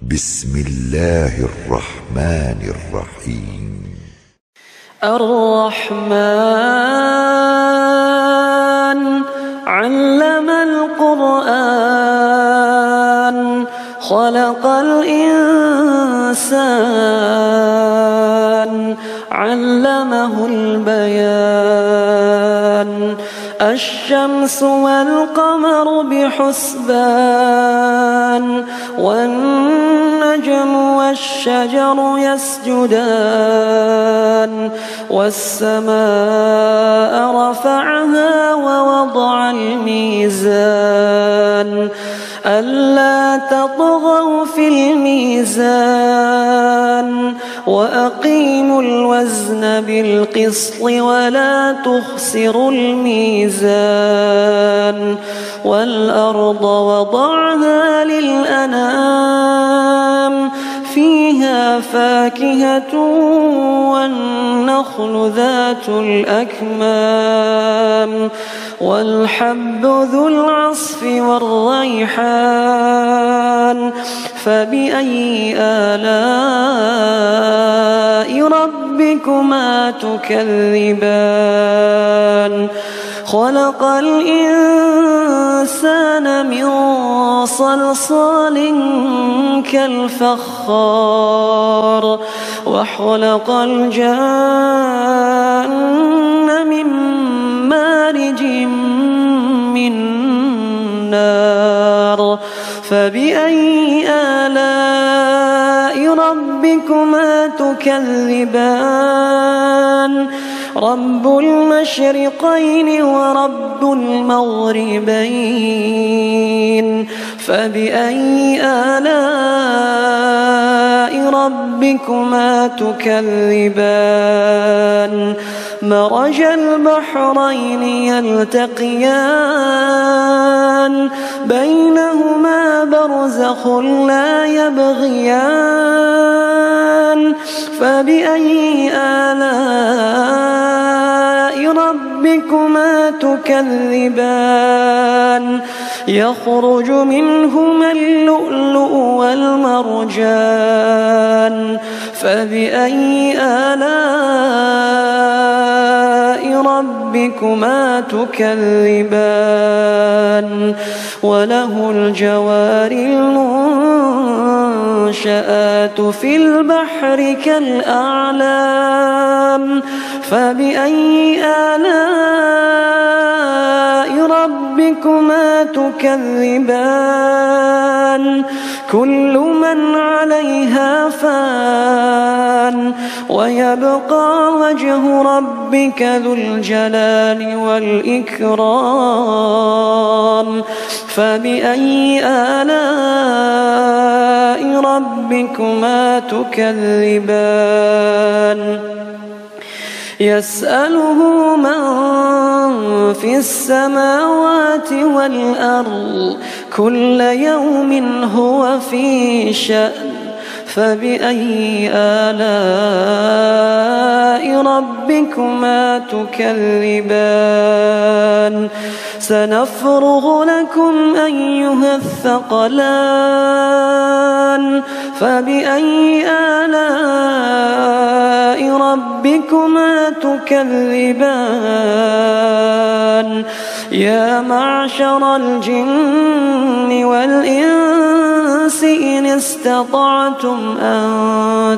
بسم الله الرحمن الرحيم. الرحمن علم القرآن خلق الإنسان علمه البيان الشمس والقمر بحسبان والنجم والشجر يسجدان والسماء رفعها ووضع الميزان ألا تطغوا في الميزان وأقيموا الوزن بالقسط ولا تخسروا الميزان والأرض وضعها للأنام فيها فاكهة والنخل ذات الأكمام والحب ذو العصف والريحان فبأي آلاء ربكما تكذبان خلق الإنسان من صلصال كالفخار وخلق الجان من مارج من نار فبأي آلاء ربكما تكذبان رب المشرقين ورب المغربين فبأي آلاء ربكما تكذبان مرج البحرين يلتقيان بينهما برزخ لا يبغيان فبأي آلاء ربكما تكذبان يخرج منهما اللؤلؤ والمرجان فبأي آلاء ربكما تكذبان وله الجوار المنشآت في البحر كالأعلام فبأي آلاء ربكما تكذبان كل من عليها فان ويبقى وجه ربك ذو الجلال والإكرام فبأي آلاء ربكما تكذبان يسأله من في السماوات والأرض كل يوم هو في شأن فبأي آلاء ربكما تكذبان سنفرغ لكم أيها الثقلان فبأي آلاء ربكما تكذبان يا معشر الجن والإنس إن استطعتم أن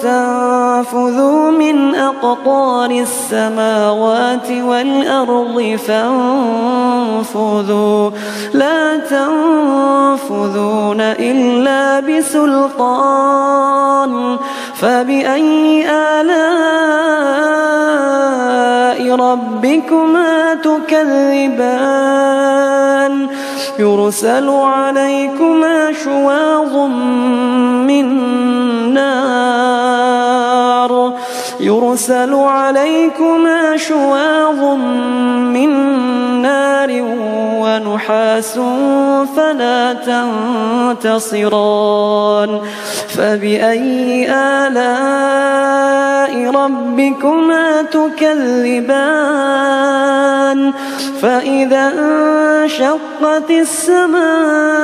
تنفذوا من أقطار السماوات والأرض فانفذوا لا تنفذون إلا بسلطان فبأي آلاء ربكما تكذبان يرسل عليكما شواظ من نار ونحاس فلا تنتصران فبأي آلاء ربكما تكذبان فإذا انشقت السماء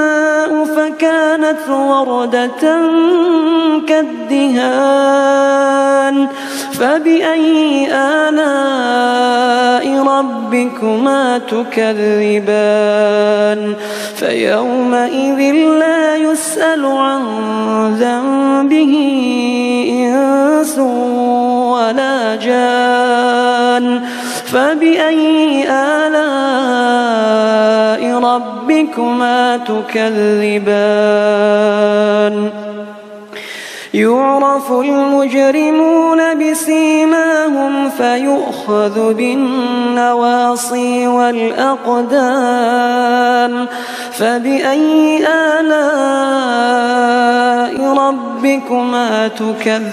فكانت وردة كالدهان فبأي آلاء ربكما تكذبان فيومئذ لا يسأل عن ذنبه إنس ولا جان فبأي آلاء ربكما تكذبان يعرف المجرمون بسيماهم فيؤخذ بالنواصي والأقدام فبأي آلاء ربكما تكذبان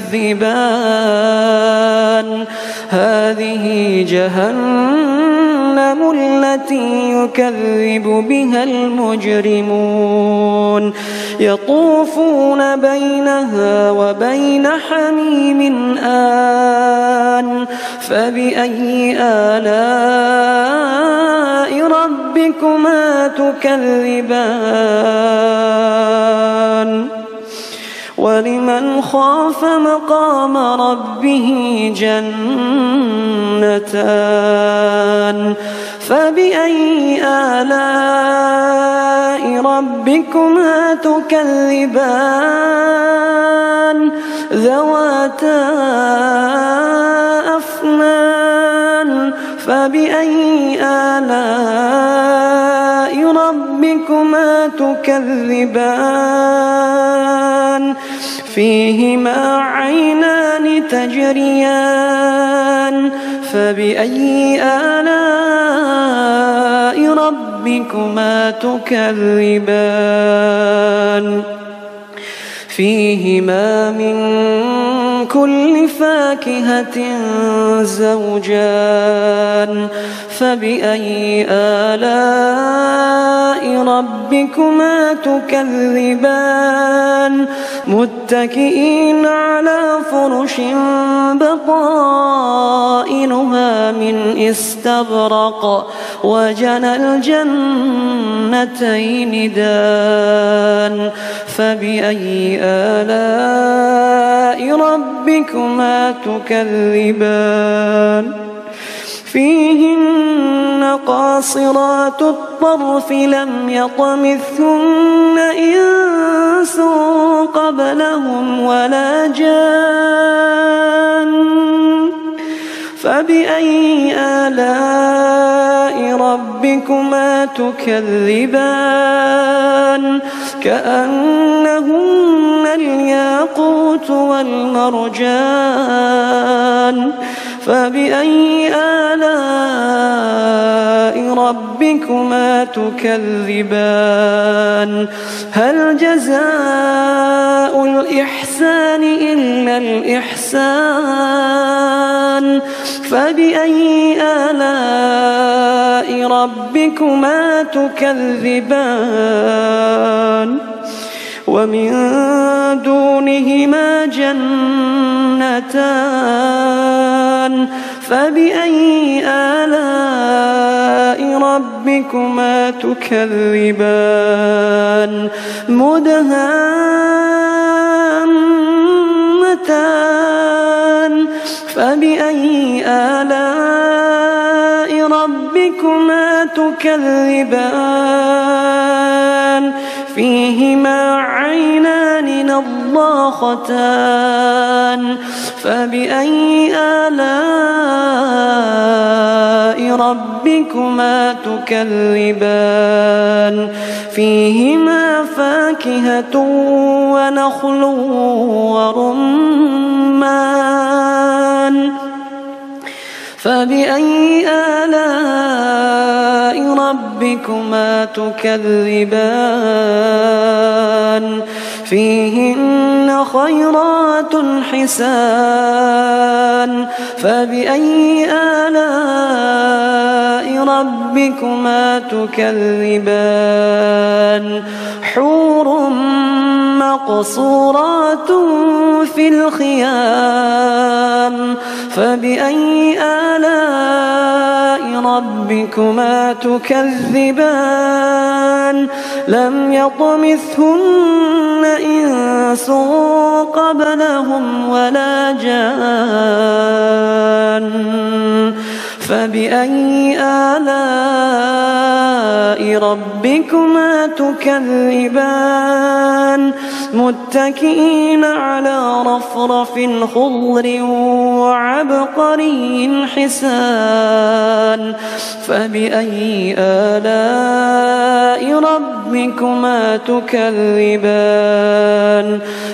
هذه جهنم التي يكذب بها المجرمون يطوفون بينها وبين حميم آن فبأي آلاء ربكما تكذبان ولمن خاف مقام ربه جنتان فبأي آلاء ربكما تكذبان ذواتا أفنان فبأي آلاء ربكما تكذبان فيهما عينان تجريان فبأي آلاء ربكما تكذبان فيهما من كل فاكهة زوجان فبأي آلاء ربكما تكذبان متكئين على فرش بطائنها من استبرق وجنى الجنتين دان فبأي آلاء ربكما تكذبان فيهن قاصرات الطرف لم يطمثهن إنس قبلهم ولا جان فبأي آلاء ربكما تكذبان كأنهن الياقوت والمرجان فبأي آلاء ربكما تكذبان هل جزاء الإحسان إلا الإحسان فبأي آلاء ربكما تكذبان ومن دونهما جنتان فبأي آلاء ربكما تكذبان مدهامتان فبأي آلاء ربكما تكذبان فيهما عينان نضاختان فبأي آلاء ربكما تكذبان فيهما فاكهة ونخل ورمان فبأي آلاء ربكما تكذبان فيهن خيرات حسان فبأي آلاء ربكما تكذبان حور مقصورات في الخيام فبأي آلاء ربكما تكذبان لم يطمثهن إنس قبلهم ولا جان فبأي آلاء ربكما تكذبان متكئين على رفرف خضر وعبقري حسان فبأي آلاء ربكما تكذبان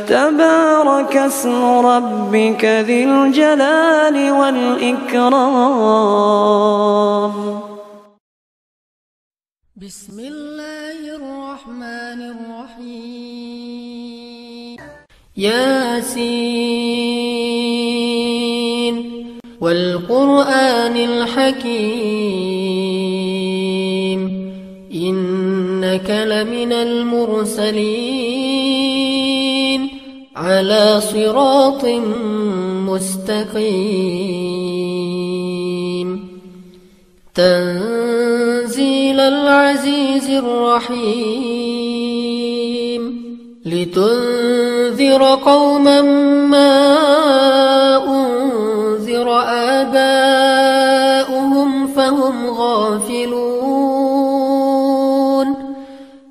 تبارك اسم ربك ذي الجلال والإكرام. بسم الله الرحمن الرحيم. ياسين والقرآن الحكيم إنك لمن المرسلين على صراط مستقيم تنزيل العزيز الرحيم لتنذر قوما ما أنذر آباؤهم فهم غافلون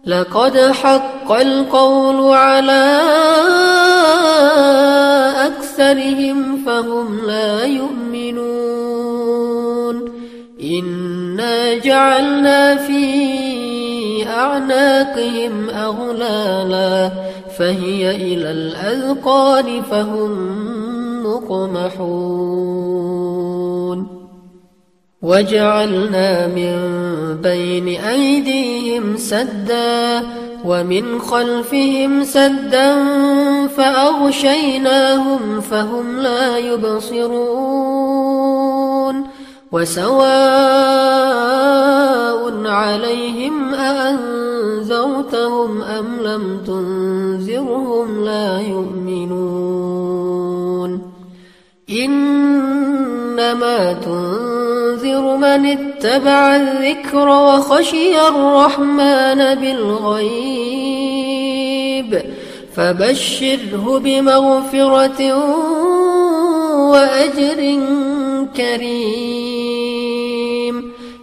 لقد حق القول على أكثرهم فهم لا يؤمنون إنا جعلنا في أعناقهم أغلالا فهي إلى الأذقان فهم مقمحون وجعلنا من بين أيديهم سدا ومن خلفهم سدا فأغشيناهم فهم لا يبصرون وسواء عليهم أأنذرتهم أم لم تنذرهم لا يؤمنون إنما تنذر من اتبع الذكر وخشي الرحمن بالغيب فبشره بمغفرة وأجر كريم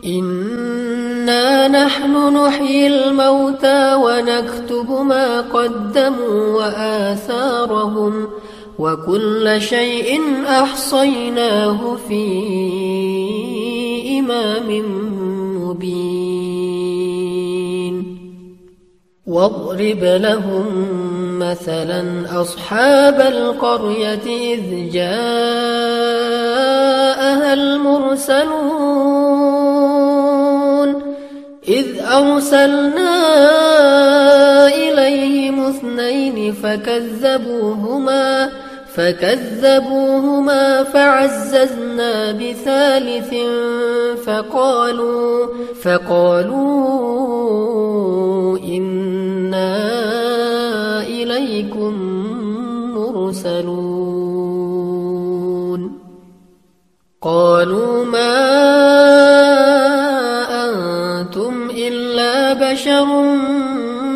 إنا نحن نحيي الموتى ونكتب ما قدموا وآثارهم وكل شيء أحصيناه في إمام مبين واضرب لهم مثلا أصحاب القرية إذ جاءها المرسلون إذ أرسلنا إليهم اثنين فكذبوهما فعززنا بثالث فقالوا إنا إليكم مرسلون قالوا ما أنتم إلا بشر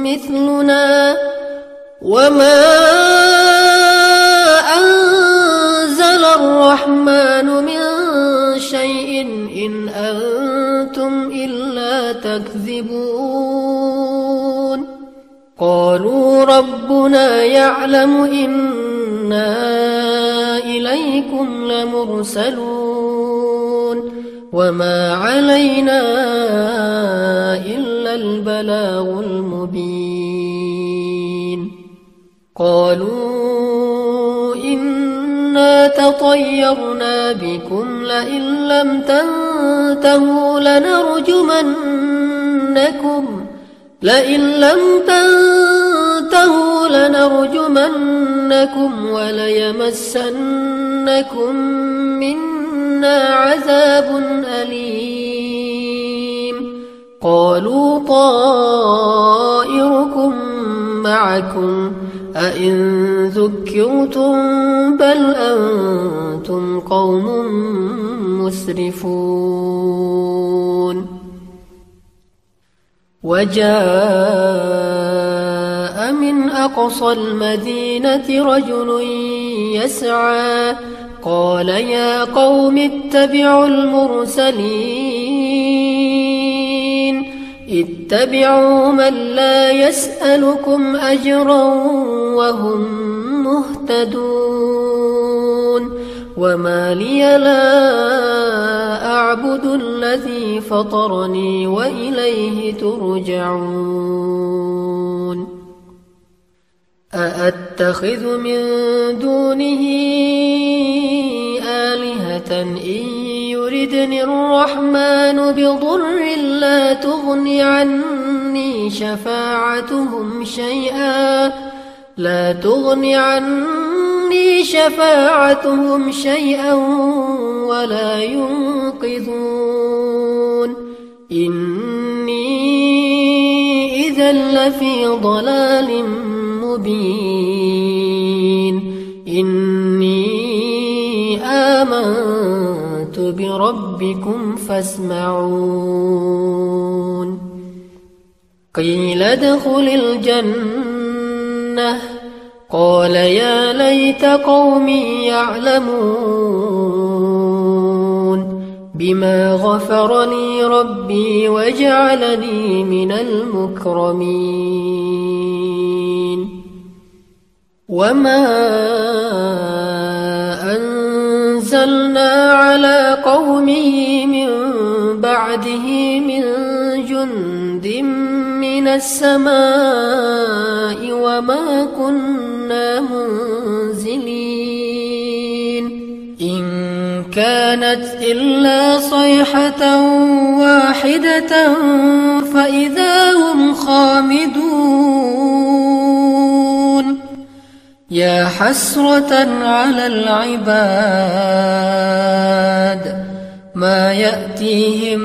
مثلنا وما أنزل الرحمن من شيء إن أنتم إلا تكذبون قالوا ربنا يعلم إنا إليكم لمرسلون وما علينا إلا البلاغ المبين قالوا إنا تطيرنا بكم لئن لم تنتهوا لنرجمنكم وليمسنكم منا عذاب أليم قالوا طائركم معكم أئن ذكرتم بل أنتم قوم مسرفون وجاء من أقصى المدينة رجل يسعى قال يا قوم اتبعوا المرسلين اتبعوا من لا يسألكم أجرا وهم مهتدون وما لي لا أعبد الذي فطرني وإليه ترجعون أأتخذ من دونه آلهة إن يردني الرحمن بضر لا تغن عني شفاعتهم شيئا ولا ينقذون إني إذا لفي ضلال مبين إني آمنت بربكم فاسمعون قيل ادخل الجنة قال يا ليت قومي يعلمون بما غفر لي ربي وجعلني من المكرمين وما أنزلنا على قومه من بعده من جند من السماء وما كنا منزلين إن كانت إلا صيحة واحدة فإذا هم خامدون يا حسرة على العباد ما يأتيهم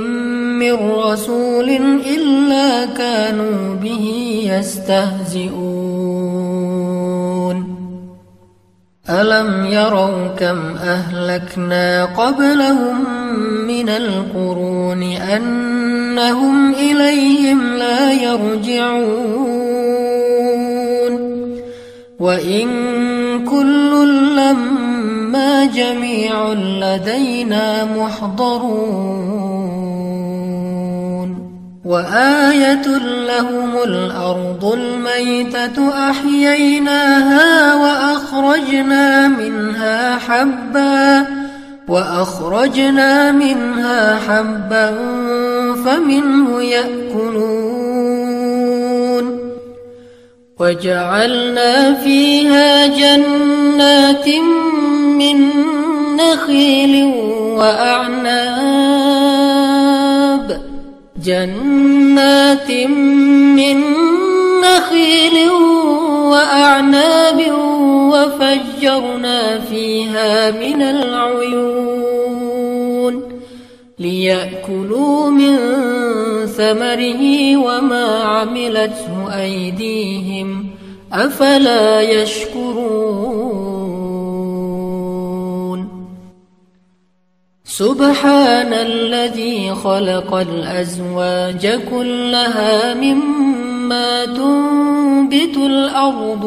من رسول إلا كانوا به يستهزئون ألم يروا كم أهلكنا قبلهم من القرون أنهم إليهم لا يرجعون وإن كل لما جميع لدينا محضرون وآية لهم الأرض الميتة أحييناها وأخرجنا منها حبا فمنه يأكلون وجعلنا فيها جنات من نخيل وأعناب وفجرنا فيها من العيون ليأكلوا من ثمره وما عملته أيديهم أفلا يشكرون سبحان الذي خلق الأزواج كلها مما تنبت الأرض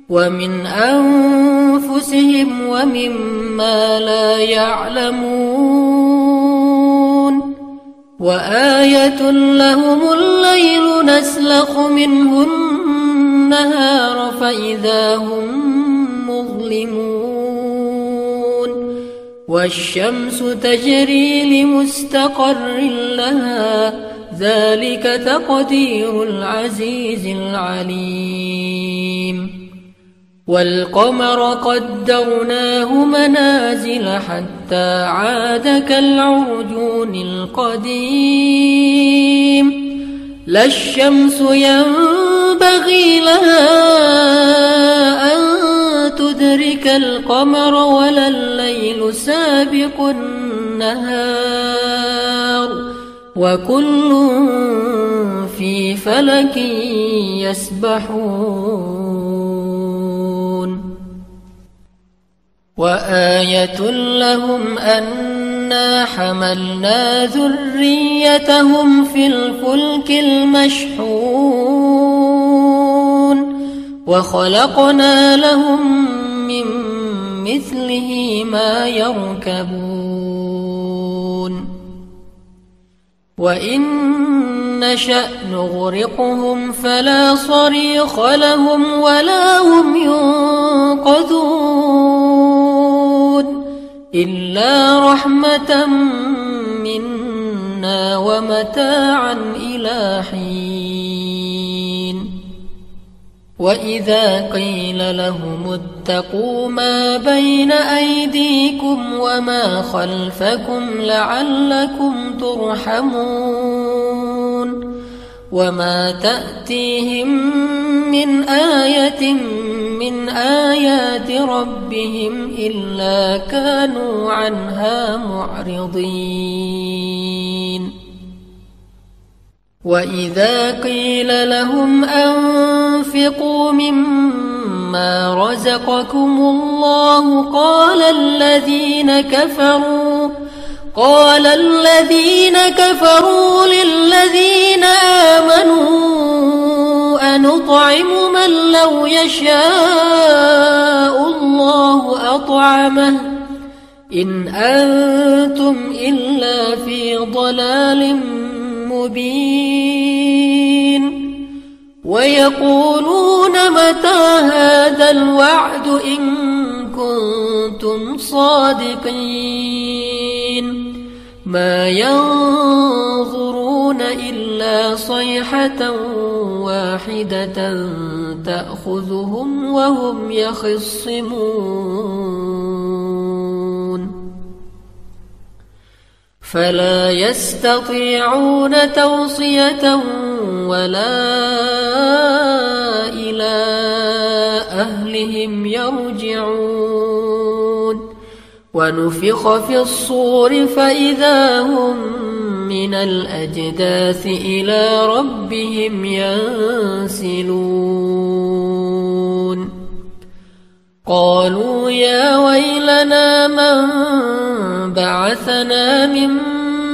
ومن أنفسهم ومما لا يعلمون وآية لهم الليل نسلخ منه النهار فإذا هم مظلمون والشمس تجري لمستقر لها ذلك تقدير العزيز العليم والقمر قدرناه منازل حتى عاد كالعرجون القديم لا الشمس ينبغي لها أن تدرك القمر ولا الليل سابق النهار وكل في فلك يسبحون وآية لهم أنا حملنا ذريتهم في الفلك المشحون وخلقنا لهم من مثله ما يركبون وإن نشأ نغرقهم فلا صريخ لهم ولا هم ينقذون إلا رحمة منا ومتاعا إلى حين وإذا قيل لهم اتقوا ما بين أيديكم وما خلفكم لعلكم ترحمون وما تأتيهم من آية من آيات ربهم إلا كانوا عنها معرضين وإذا قيل لهم أنفقوا مما رزقكم الله قال الذين كفروا للذين آمنوا أنطعم من لو يشاء الله أطعمه إن أنتم إلا في ضلال مبين ويقولون متى هذا الوعد إن كنتم صادقين ما ينظرون إلا صيحة واحدة تأخذهم وهم يخصمون فلا يستطيعون توصية ولا إلى أهلهم يرجعون ونفخ في الصور فإذا هم من الأجداث إلى ربهم ينسلون قالوا يا ويلنا من بعثنا من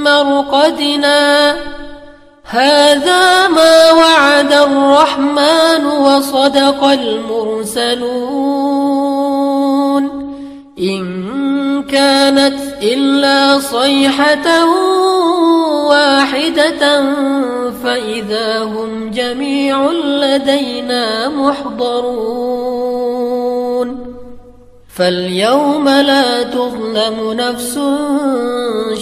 مرقدنا هذا ما وعد الرحمن وصدق المرسلون إن كانت إلا صيحة واحدة فإذا هم جميع لدينا محضرون فاليوم لا تظلم نفس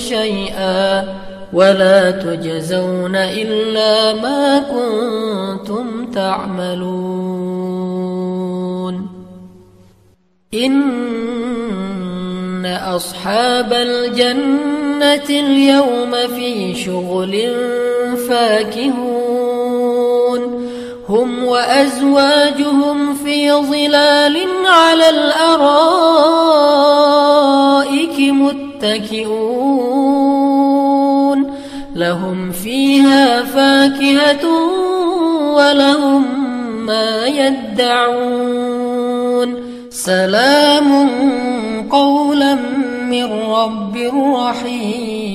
شيئا ولا تجزون إلا ما كنتم تعملون إن أصحاب الجنة اليوم في شغل فاكهون هم وأزواجهم في ظلال على الأرائك متكئون لهم فيها فاكهة ولهم ما يدعون سلام قولا من رب رحيم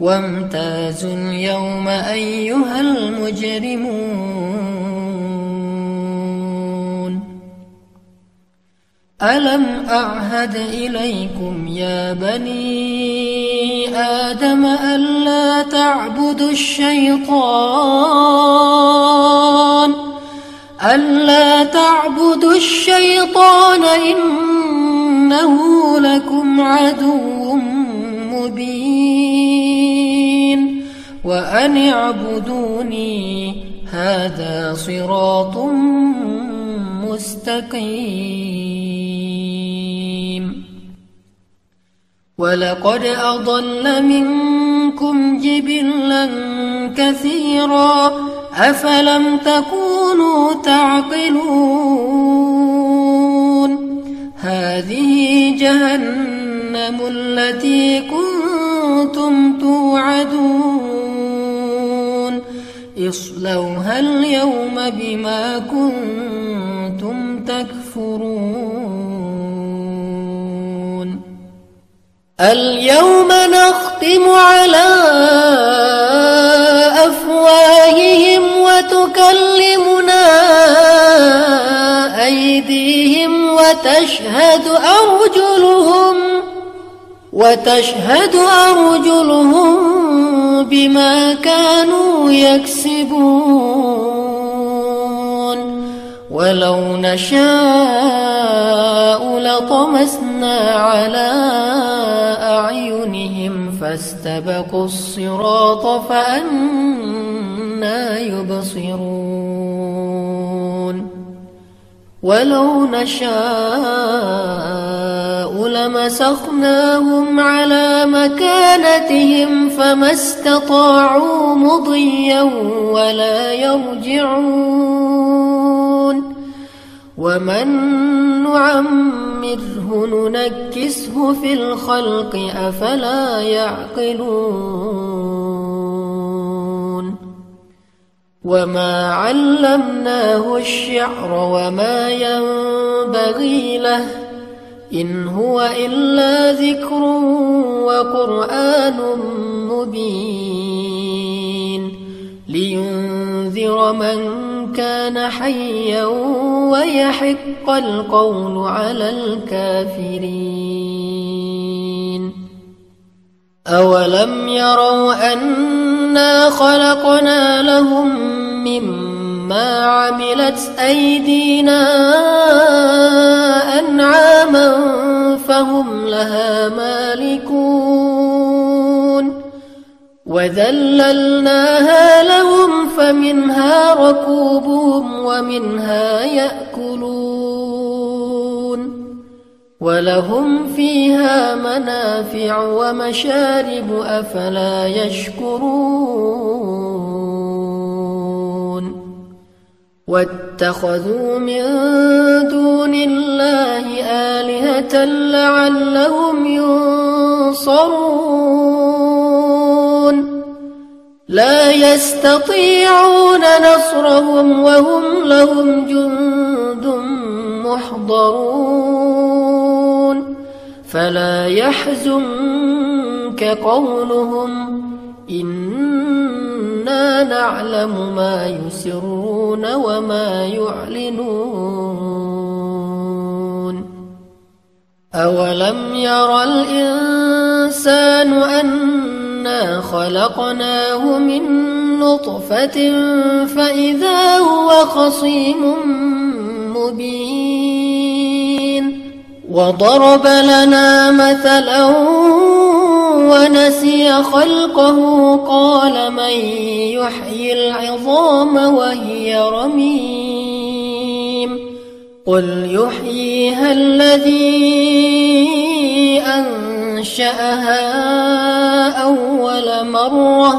وامتازوا اليوم أيها المجرمون ألم أعهد إليكم يا بني آدم ألا تعبدوا الشيطان إنه لكم عدو مبين وأن اعبدوني هذا صراط مستقيم ولقد أضل منكم جبلا كثيرا أفلم تكونوا تعقلون هذه جهنم التي كنتم توعدون اصلوها اليوم بما كنتم تكفرون. اليوم نختم على أفواههم وتكلمنا أيديهم وتشهد أرجلهم بما كانوا يكسبون. ولو نشاء لطمسنا على أعينهم فاستبقوا الصراط فأنى يبصرون. ولو نشاء لمسخناهم على مكانتهم فما استطاعوا مضيا ولا يرجعون. ومن نعمره ننكسه في الخلق أفلا يعقلون. وما علمناه الشعر وما ينبغي له إن هو إلا ذكر وقرآن مبين لينذر من كان حيا ويحق القول على الكافرين. أولم يروا أنا خلقنا لهم مما عملت أيدينا أنعاما فهم لها مالكون وذللناها لهم فمنها ركوبهم ومنها يأكلون ولهم فيها منافع ومشارب أفلا يشكرون. واتخذوا من دون الله آلهة لعلهم ينصرون لا يستطيعون نصرهم وهم لهم جند محضرون. فلا يحزنك قولهم إنا نعلم ما يسرون وما يعلنون. أولم ير الإنسان أنا خلقناه من نطفة فإذا هو خصيم مبين وضرب لنا مثلا ونسي خلقه قال من يحيي العظام وهي رميم قل يحييها الذي أنشأها أول مرة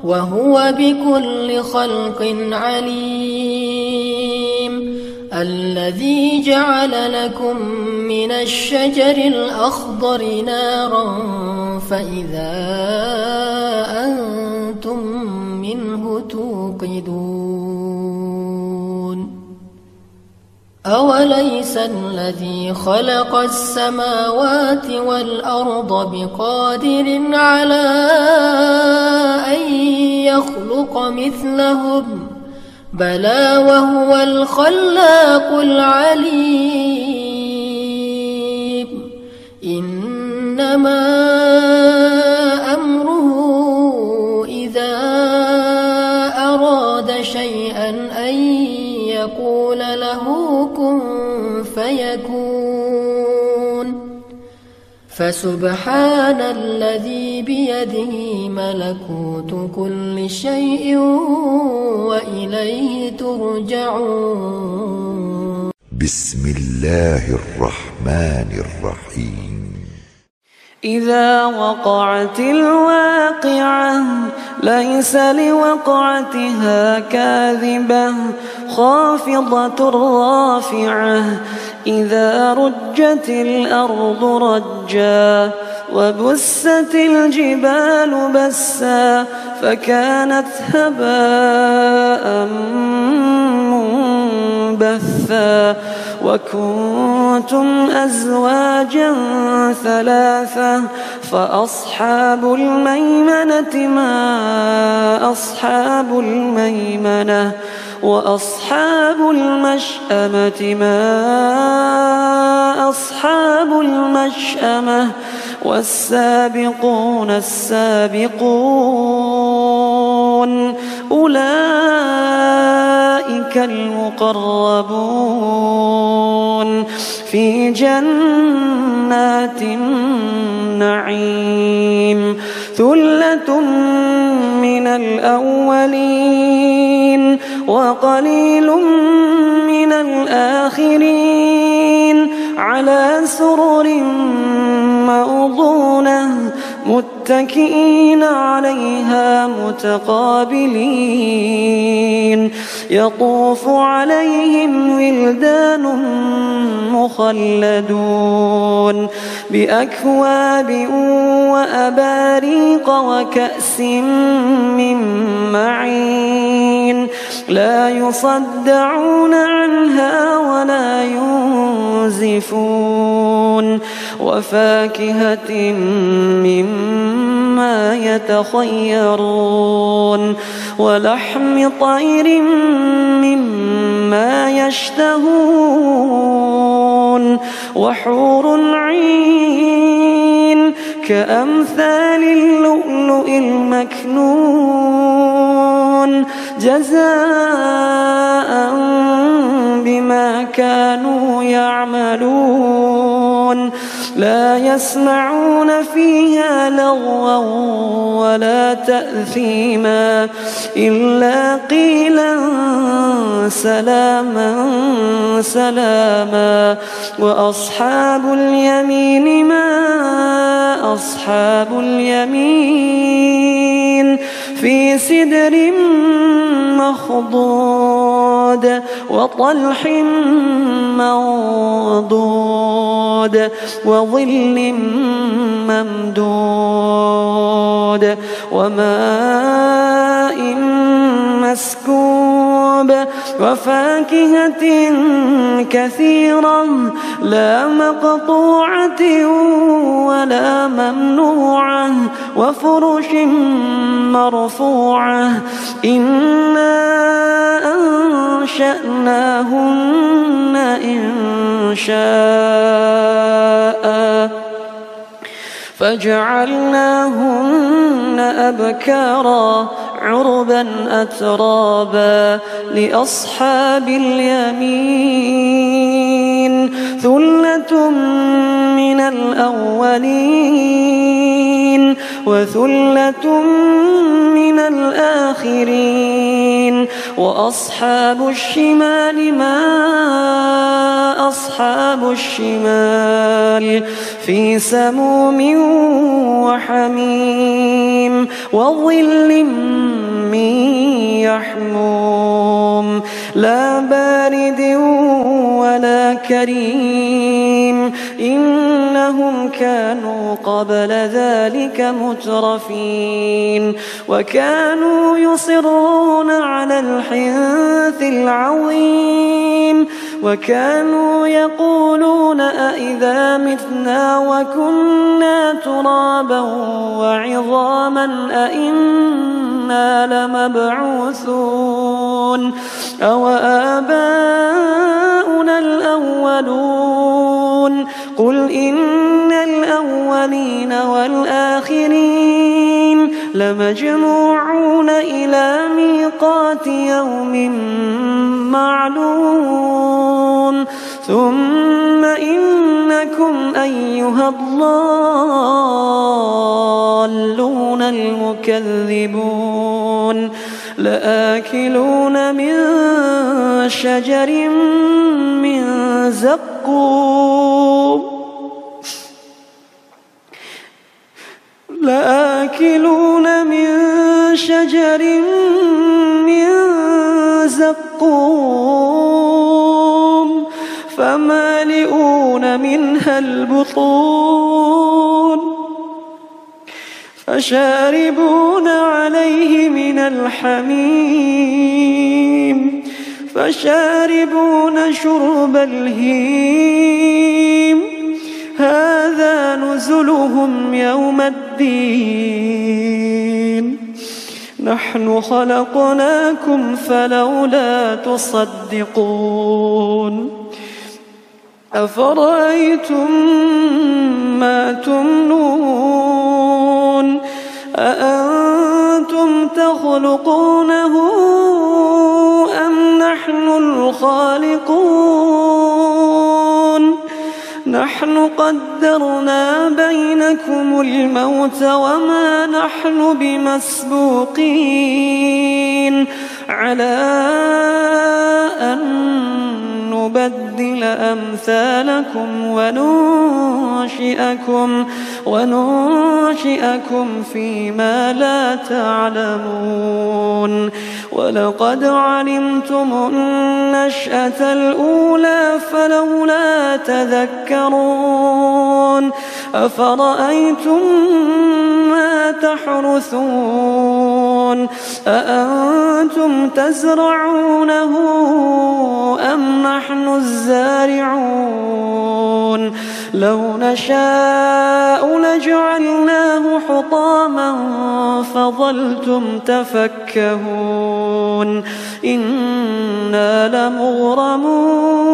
وهو بكل خلق عليم. الذي جعل لكم من الشجر الأخضر نارا فإذا أنتم منه توقدون. أوليس الذي خلق السماوات والأرض بقادر على أن يخلق مثلهم بلى وهو الخلاق العليم. إنما أمره إذا أراد شيئا أن يقول له كن فيكون. فسبحان الذي بيده ملكوت كل شيء وإليه ترجعون. بسم الله الرحمن الرحيم. إذا وقعت الواقعة ليس لوقعتها كاذبة خافضة رافعة إذا رجت الأرض رجا وبست الجبال بسا فكانت هباء منبثا وكنتم أزواجا ثلاثة فأصحاب الميمنة ما أصحاب الميمنة وأصحاب المشأمة ما أصحاب المشأمة والسابقون السابقون أولئك المقربون في جنات النعيم ثلة من الأولين وقليل من الآخرين على سرر موضونة متكئين عليها متقابلين يطوف عليهم ولدان مخلدون بأكواب وأباريق وكأس من معين لا يصدعون عنها ولا ينزفون وفاكهة مما يتخيرون ولحم طير مما يشتهون وحور عين كأمثال اللؤلؤ المكنون جزاء بما كانوا يعملون لا يسمعون فيها لغوا ولا تأثيما إلا قيلا سلاما سلاما وأصحاب اليمين ما أصحاب اليمين في سدر مخضود وطلح منضود وظل ممدود وماء مسكوب وفاكهة كثيرة لا مقطوعة ولا ممنوعة وفرش مرفوعة إنا أنشأناهن إنشاء فجعلناهن أبكارا عربا أترابا لأصحاب اليمين ثلة من الأولين وثلة من الآخرين وأصحاب الشمال ما أصحاب الشمال في سموم وحميم وظل من يحموم لا بارد ولا كريم إنهم كانوا قبل ذلك مترفين وكانوا يصرون على الحنث العظيم وكانوا يقولون أئذا متنا وكنا ترابا وعظاما أئنا لمبعوثون أو آباؤنا الأولون قل إن الأولين والآخرين لمجموعون إلى ميقات يوم معلوم ثم إنكم أيها الضالون المكذبون لآكلون من شجر من زقوم لآكلون من شجر من زقوم فمالئون منها البطون فشاربون عليه من الحميم فشاربون شرب الهيم هذا نزلهم يوم الدين نحن خلقناكم فلولا تصدقون أفرأيتم ما تمنون أأنتم تخلقونه أم نحن الخالقون نحن قدرنا بينكم الموت وما نحن بمسبوقين على أن نبدل أمثالكم وننشئكم فيما لا تعلمون ولقد علمتم النشأة الأولى فلولا تذكرون أفرأيتم ما تحرثون أأنتم تزرعونه أم نحن الزارعون لو نشاء لجعلناه حطاما فظلتم تفكهون إنا لمغرمون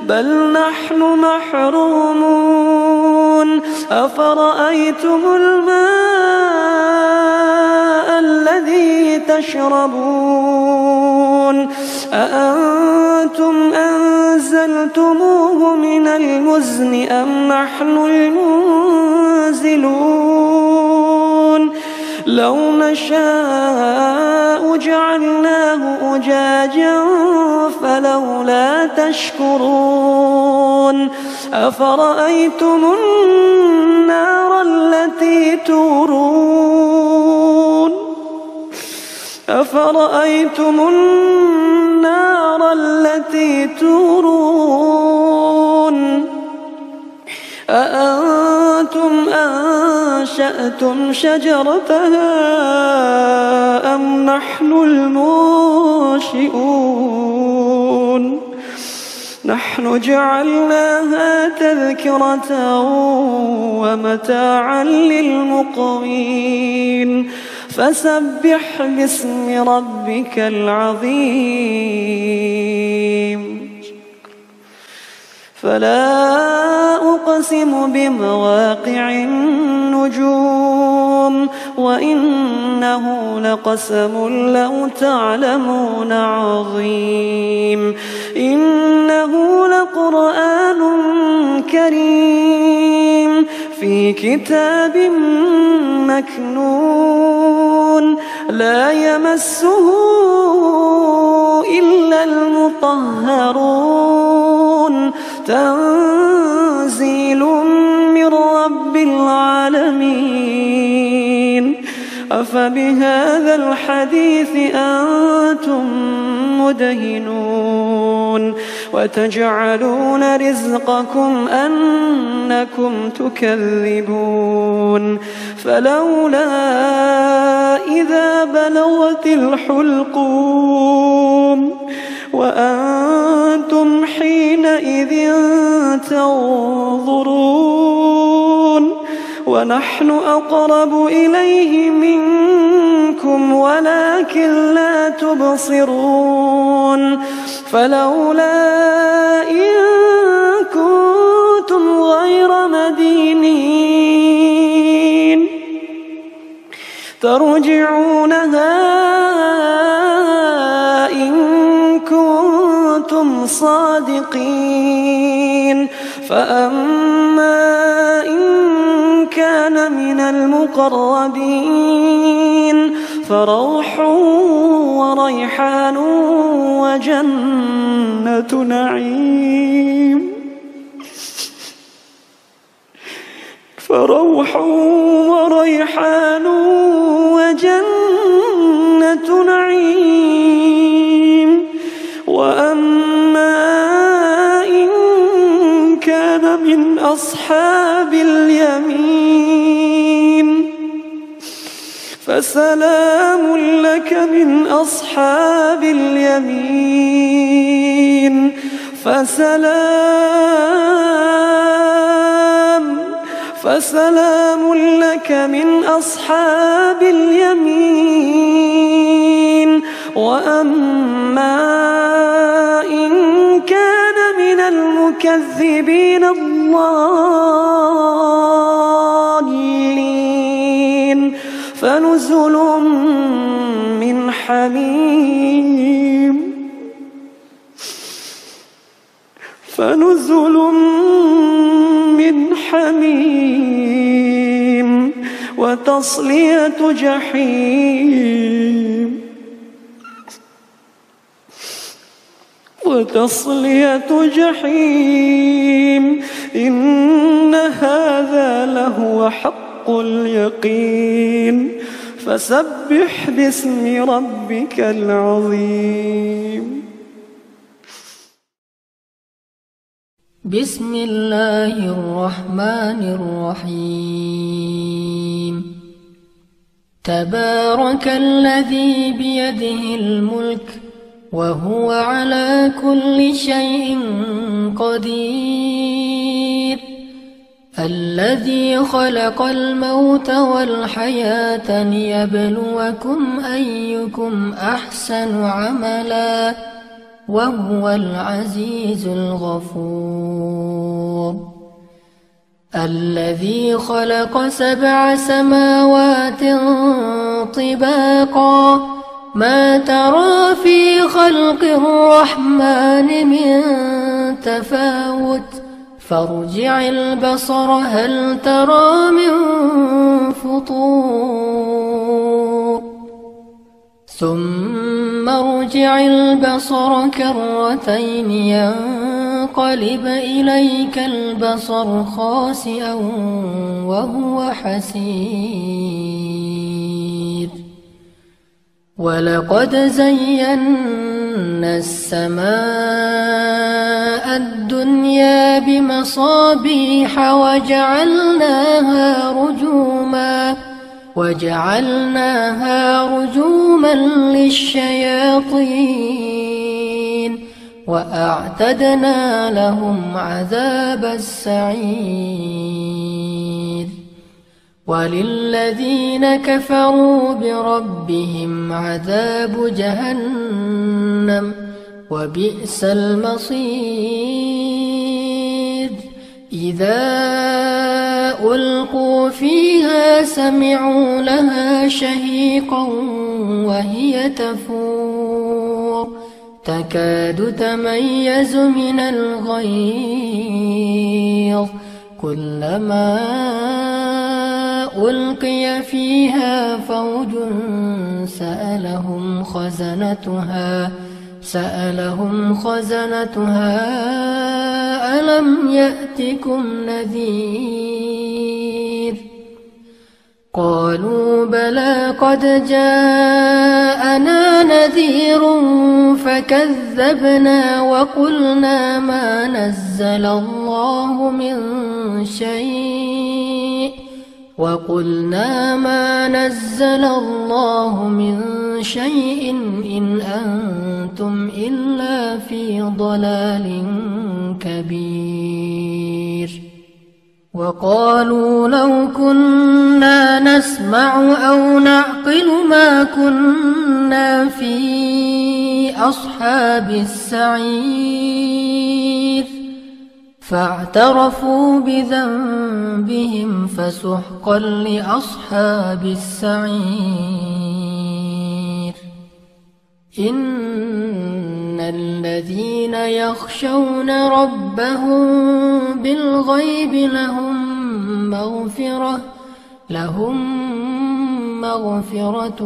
بل نحن محرومون أفرأيتم الماء الذي تشربون أأنتم أنزلتموه من المزن أم نحن المنزلون لو نشاء جعلناه أجاجا فلولا تشكرون أفرأيتم النار التي تورون أفرأيتم النار التي تورون أأنتم أنشأتم شجرتها أم نحن المنشئون نحن جعلناها تذكرة ومتاعا للمقوين فسبح باسم ربك العظيم فلا أقسم بمواقع النجوم وإنه لقسم لو تعلمون عظيم إنه لقرآن كريم في كتاب مكنون لا يمسه إلا المطهرون تنزيل من رب العالمين أفبهذا الحديث أنتم مدهنون وتجعلون رزقكم أنكم تكذبون فلولا إذا بلغت الحلقوم وأنتم حينئذ تنظرون ونحن أقرب إليه منكم ولكن لا تبصرون فلولا إن كنتم غير مدينين ترجعونها إن كنتم صادقين فأما إن كان من المقربين فروح وريحان وجنة نعيم فروح وريحان وجنة نعيم وأما إن كان من أصحاب اليمين فسلام لك من أصحاب اليمين فسلام لك من أصحاب اليمين وأما إن كان من المكذبين الضالين فنزل من حميم وتصلية جحيم إن هذا لهو حق اليقين فسبح باسم ربك العظيم. بسم الله الرحمن الرحيم. تبارك الذي بيده الملك وهو على كل شيء قدير، الذي خلق الموت والحياة ليبلوكم أيكم أحسن عملا وهو العزيز الغفور. الذي خلق 7 سماوات طباقا ما ترى في خلق الرحمن من تفاوت فارجع البصر هل ترى من فطور ثم ارجع البصر كرتين ينقلب إليك البصر خاسئا وهو حسير. ولقد زينا السماء الدنيا بمصابيح وجعلناها رجوما للشياطين وأعتدنا لهم عذاب السعير. وللذين كفروا بربهم عذاب جهنم وبئس المصير. إذا ألقوا فيها سمعوا لها شهيقا وهي تفور تكاد تميز من الغيظ كلما ألقي فيها فوج سألهم خزنتها ألم يأتكم نذير؟ قالوا بلى قد جاءنا نذير فكذبنا وقلنا ما نزل الله من شيء إن أنتم إلا في ضلال كبير. وقالوا لو كنا نسمع أو نعقل ما كنا في أصحاب السعير فاعترفوا بذنبهم فسحقا لأصحاب السعير. إن الذين يخشون ربهم بالغيب لهم مغفرة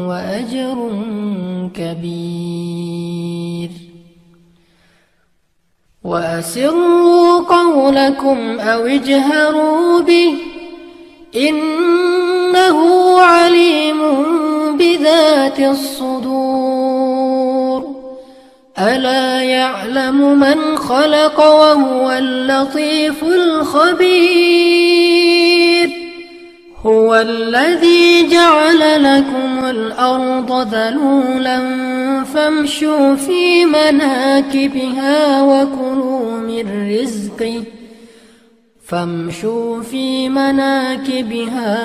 وأجر كبير. وأسروا قولكم أو اجهروا به إنه عليم بذات الصدور. ألا يعلم من خلق وهو اللطيف الخبير. هو الذي جعل لكم الأرض ذلولا فامشوا في مناكبها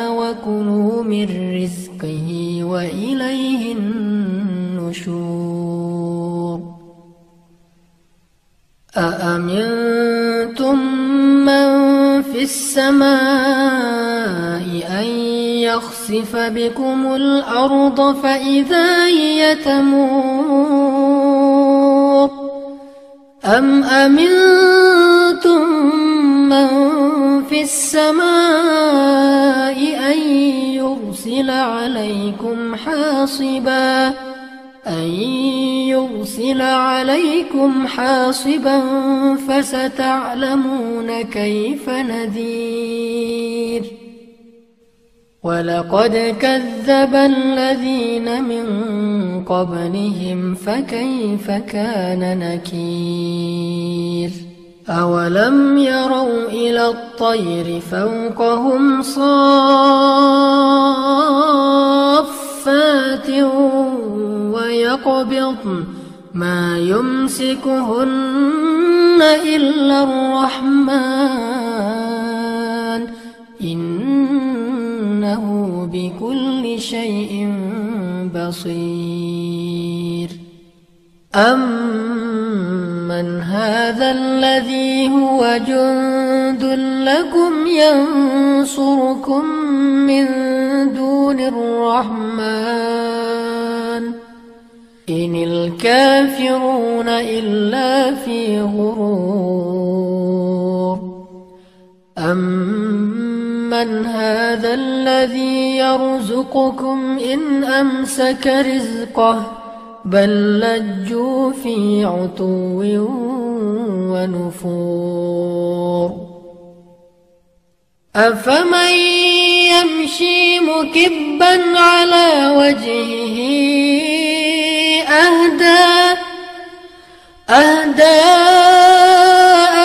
وكلوا من رزقه وإليه النشور أأمنتم من في السماء أن يخسف بكم الأرض فإذا هي تمور أم أمنتم من في السماء أن يرسل عليكم حاصبا فستعلمون كيف نذير ولقد كذب الذين من قبلهم فكيف كان نكير أولم يروا إلى الطير فوقهم صافات ويقبضن ما يمسكهن إلا الرحمن إنه بكل شيء بصير أمن هذا الذي هو جند لكم ينصركم من دون الرحمن إن الكافرون إلا في غرور أمن هذا الذي يرزقكم إن أمسك رزقه بل لجوا في عتو ونفور أفمن يمشي مكبا على وجهه أهدى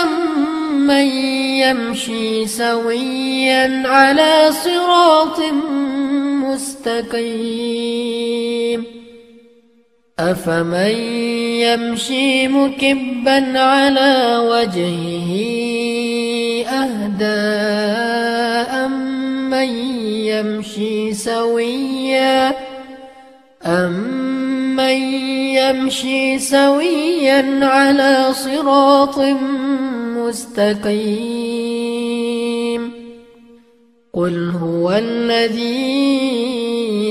أمن يمشي سويا على صراط مستقيم أفمن يمشي مكبا على وجهه أهدى أمن يمشي سويا على صراط مستقيم قل هو الذي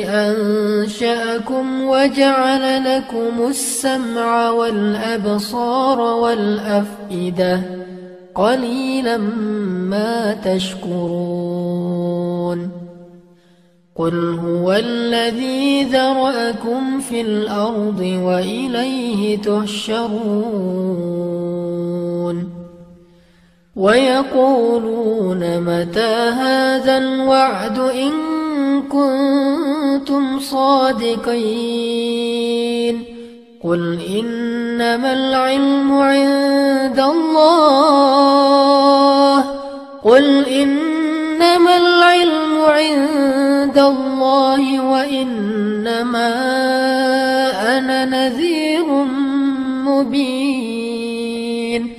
أنشأكم وجعل لكم السمع والأبصار والأفئدة قليلا ما تشكرون قل هو الذي ذرأكم في الأرض وإليه تحشرون ويقولون متى هذا الوعد إن كنتم صادقين قل إنما العلم عند الله وإنما أنا نذير مبين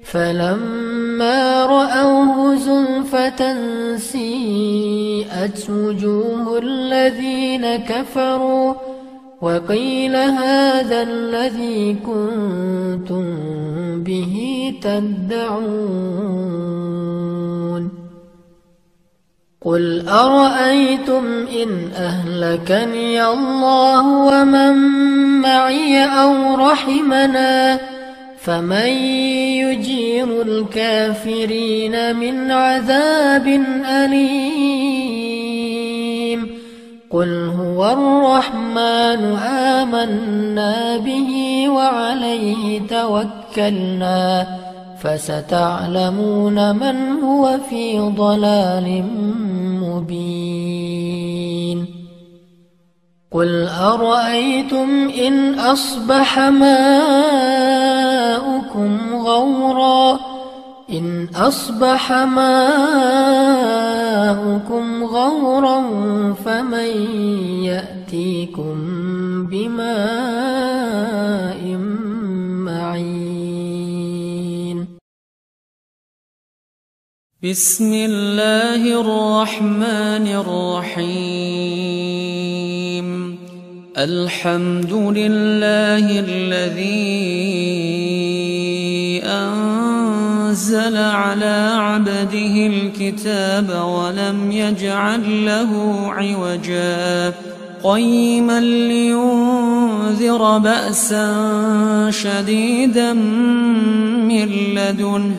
فلما رأوه زلفة سيئت وجوه الذين كفروا وقيل هذا الذي كنتم به تدعون قل أرأيتم إن أهلكني الله ومن معي أو رحمنا فمن يجير الكافرين من عذاب أليم قل هو الرحمن آمنا به وعليه توكلنا فستعلمون من هو في ضلال مبين قل أرأيتم إن أصبح ماؤكم غورا إن أصبح ماؤكم غورا فمن يأتيكم بماء معين. بسم الله الرحمن الرحيم. الحمد لله الذي أنزل على عبده الكتاب ولم يجعل له عوجا قيما لينذر بأسا شديدا من لدنه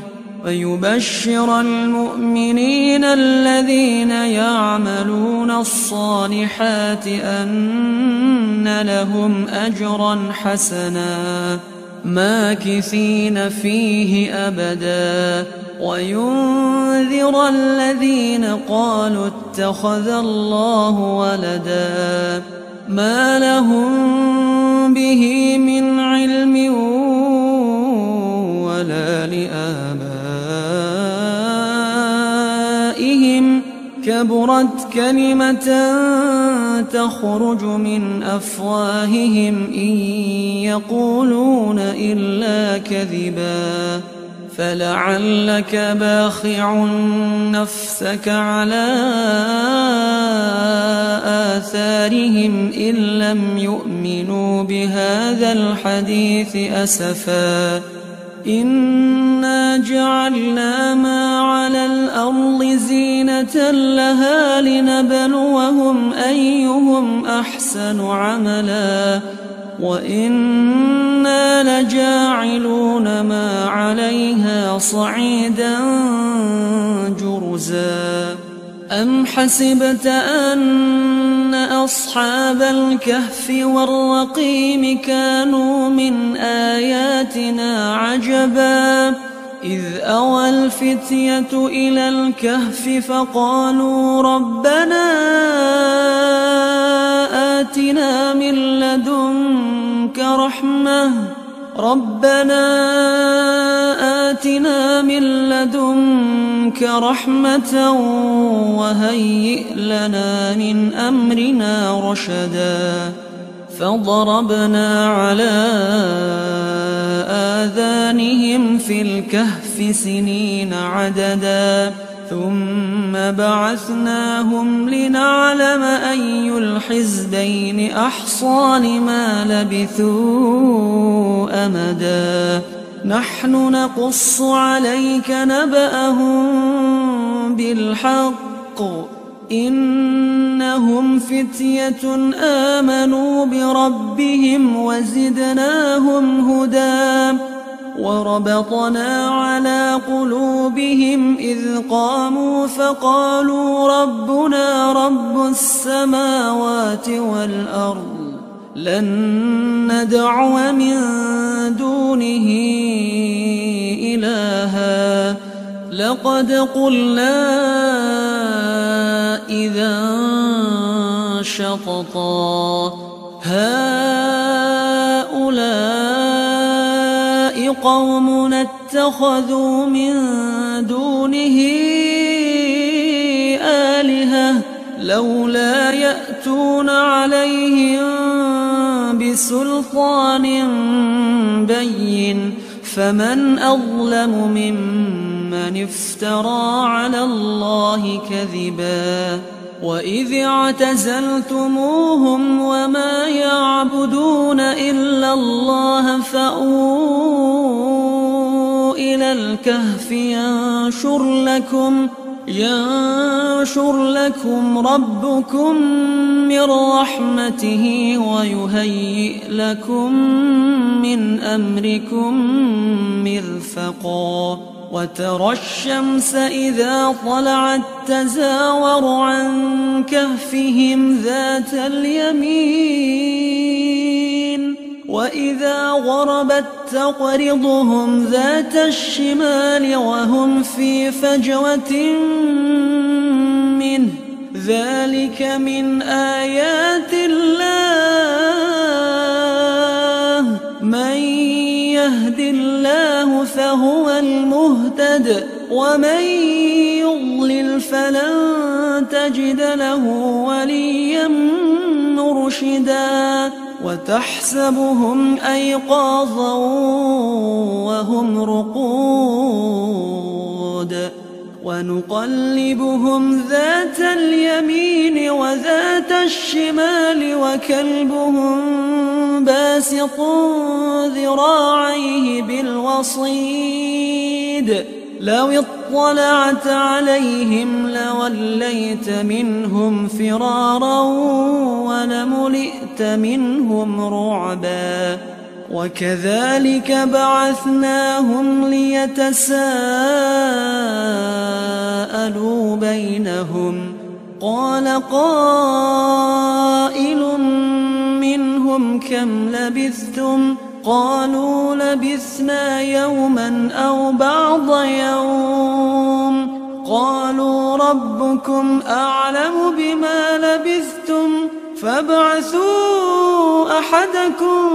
ويبشر المؤمنين الذين يعملون الصالحات أن لهم أجرا حسنا ماكثين فيه أبدا وينذر الذين قالوا اتخذ الله ولدا ما لهم به من علم ولا لآبائهم كبرت كلمة تخرج من أفواههم إن يقولون إلا كذبا فلعلك باخع نفسك على آثارهم إن لم يؤمنوا بهذا الحديث أسفا إنا جعلنا ما على الأرض زينة لها لنبلوهم أيهم أحسن عملا وإنا لجاعلون ما عليها صعيدا جرزا أم حسبت أن أصحاب الكهف والرقيم كانوا من آياتنا عجبا إذ أوى الفتية إلى الكهف فقالوا ربنا آتنا من لدنك رحمة وهيئ لنا من أمرنا رشدا فضربنا على آذانهم في الكهف سنين عددا ثم بعثناهم لنعلم أي الحزبين أحصى لما لبثوا أمدا نحن نقص عليك نبأهم بالحق إنهم فتية آمنوا بربهم وزدناهم هدى وربطنا على قلوبهم إذ قاموا فقالوا ربنا رب السماوات والأرض لن ندعو من دونه إلها لقد قلنا إذا شططا هؤلاء قومنا اتخذوا من دونه آلهة لولا يأتون عليهم بسلطان بين فمن أظلم ممن افترى على الله كذبا وإذ اعتزلتموهم وما يعبدون إلا الله فأووا إلى الكهف ينشر لكم ربكم من رحمته ويهيئ لكم من أمركم مرفقا وترى الشمس إذا طلعت تزاور عن كهفهم ذات اليمين وإذا غربت تقرضهم ذات الشمال وهم في فجوة منه ذلك من آيات الله من يهد الله لهو المهتد ومن يضلل فلن تجد له وليا مرشدا وتحسبهم أيقاظا وهم رقود ونقلبهم ذات اليمين وذات الشمال وكلبهم باسط ذراعيه بالوصيد لو اطلعت عليهم لوليت منهم فرارا ولملئت منهم رعبا وكذلك بعثناهم ليتساءلوا بينهم قال قائل منهم كم لبثتم قالوا لبثنا يوما أو بعض يوم قالوا ربكم أعلم بما لبثتم فابعثوا أحدكم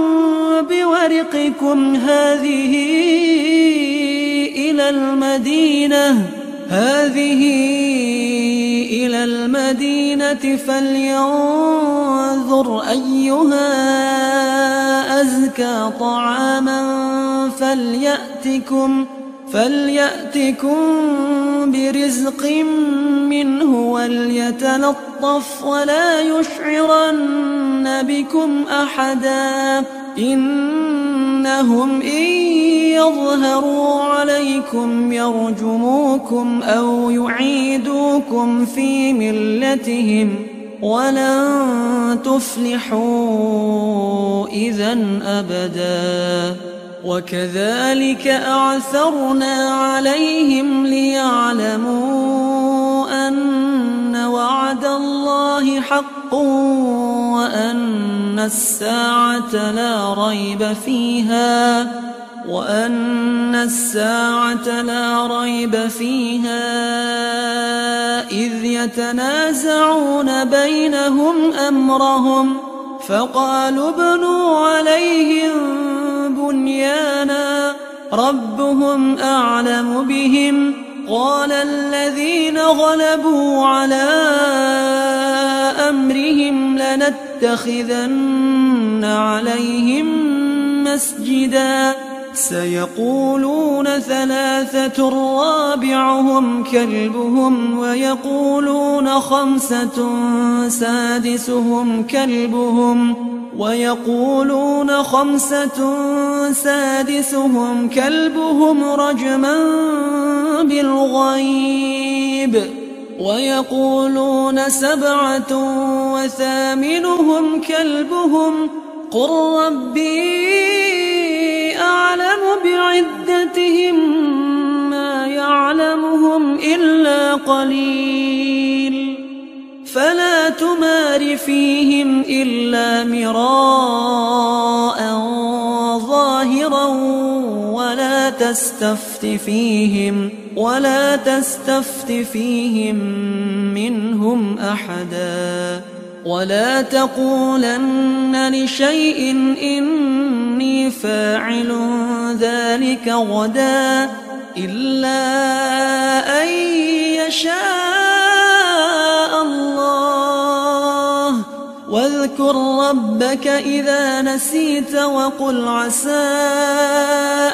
بورقكم هذه إلى المدينة فلينظر أيها أزكى طعاما فليأتكم برزق منه وليتلطف ولا يشعرن بكم أحدا إنهم إن يظهروا عليكم يرجموكم أو يعيدوكم في ملتهم ولن تفلحوا إذا أبدا وكذلك أعثرنا عليهم ليعلموا أن وعد الله حق وأن الساعة لا ريب فيها إذ يتنازعون بينهم أمرهم فقالوا ابنوا عليهم بنيانا ربهم أعلم بهم قال الذين غلبوا على أمرهم لنتخذن عليهم مسجدا سيقولون ثلاثة رابعهم كلبهم ويقولون خمسة سادسهم كلبهم رجما بالغيب ويقولون 7 وثامنهم كلبهم قل ربي أعلم بعدتهم ما يعلمهم إلا قليل فلا تمار فيهم إلا مراء ظاهرا ولا تستفت فيهم منهم أحدا ولا تقولن لشيء إني فاعل ذلك غدا إلا أن يشاء الله واذكر ربك إذا نسيت وقل عسى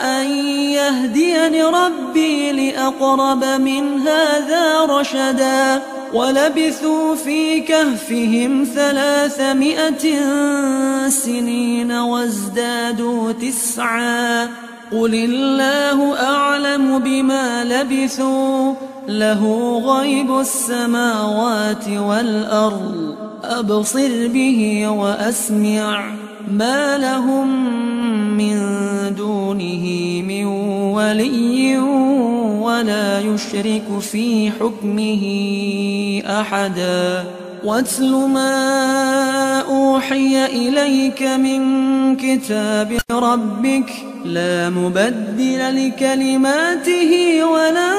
أن يهديني ربي لأقرب من هذا رشدا ولبثوا في كهفهم 300 سنين وازدادوا 9 قل الله أعلم بما لبثوا له غيب السماوات والأرض أبصر به وأسمع ما لهم من دونه من ولي ولا يشرك في حكمه أحدا واتل ما أوحي إليك من كتاب ربك لا مبدل لكلماته ولن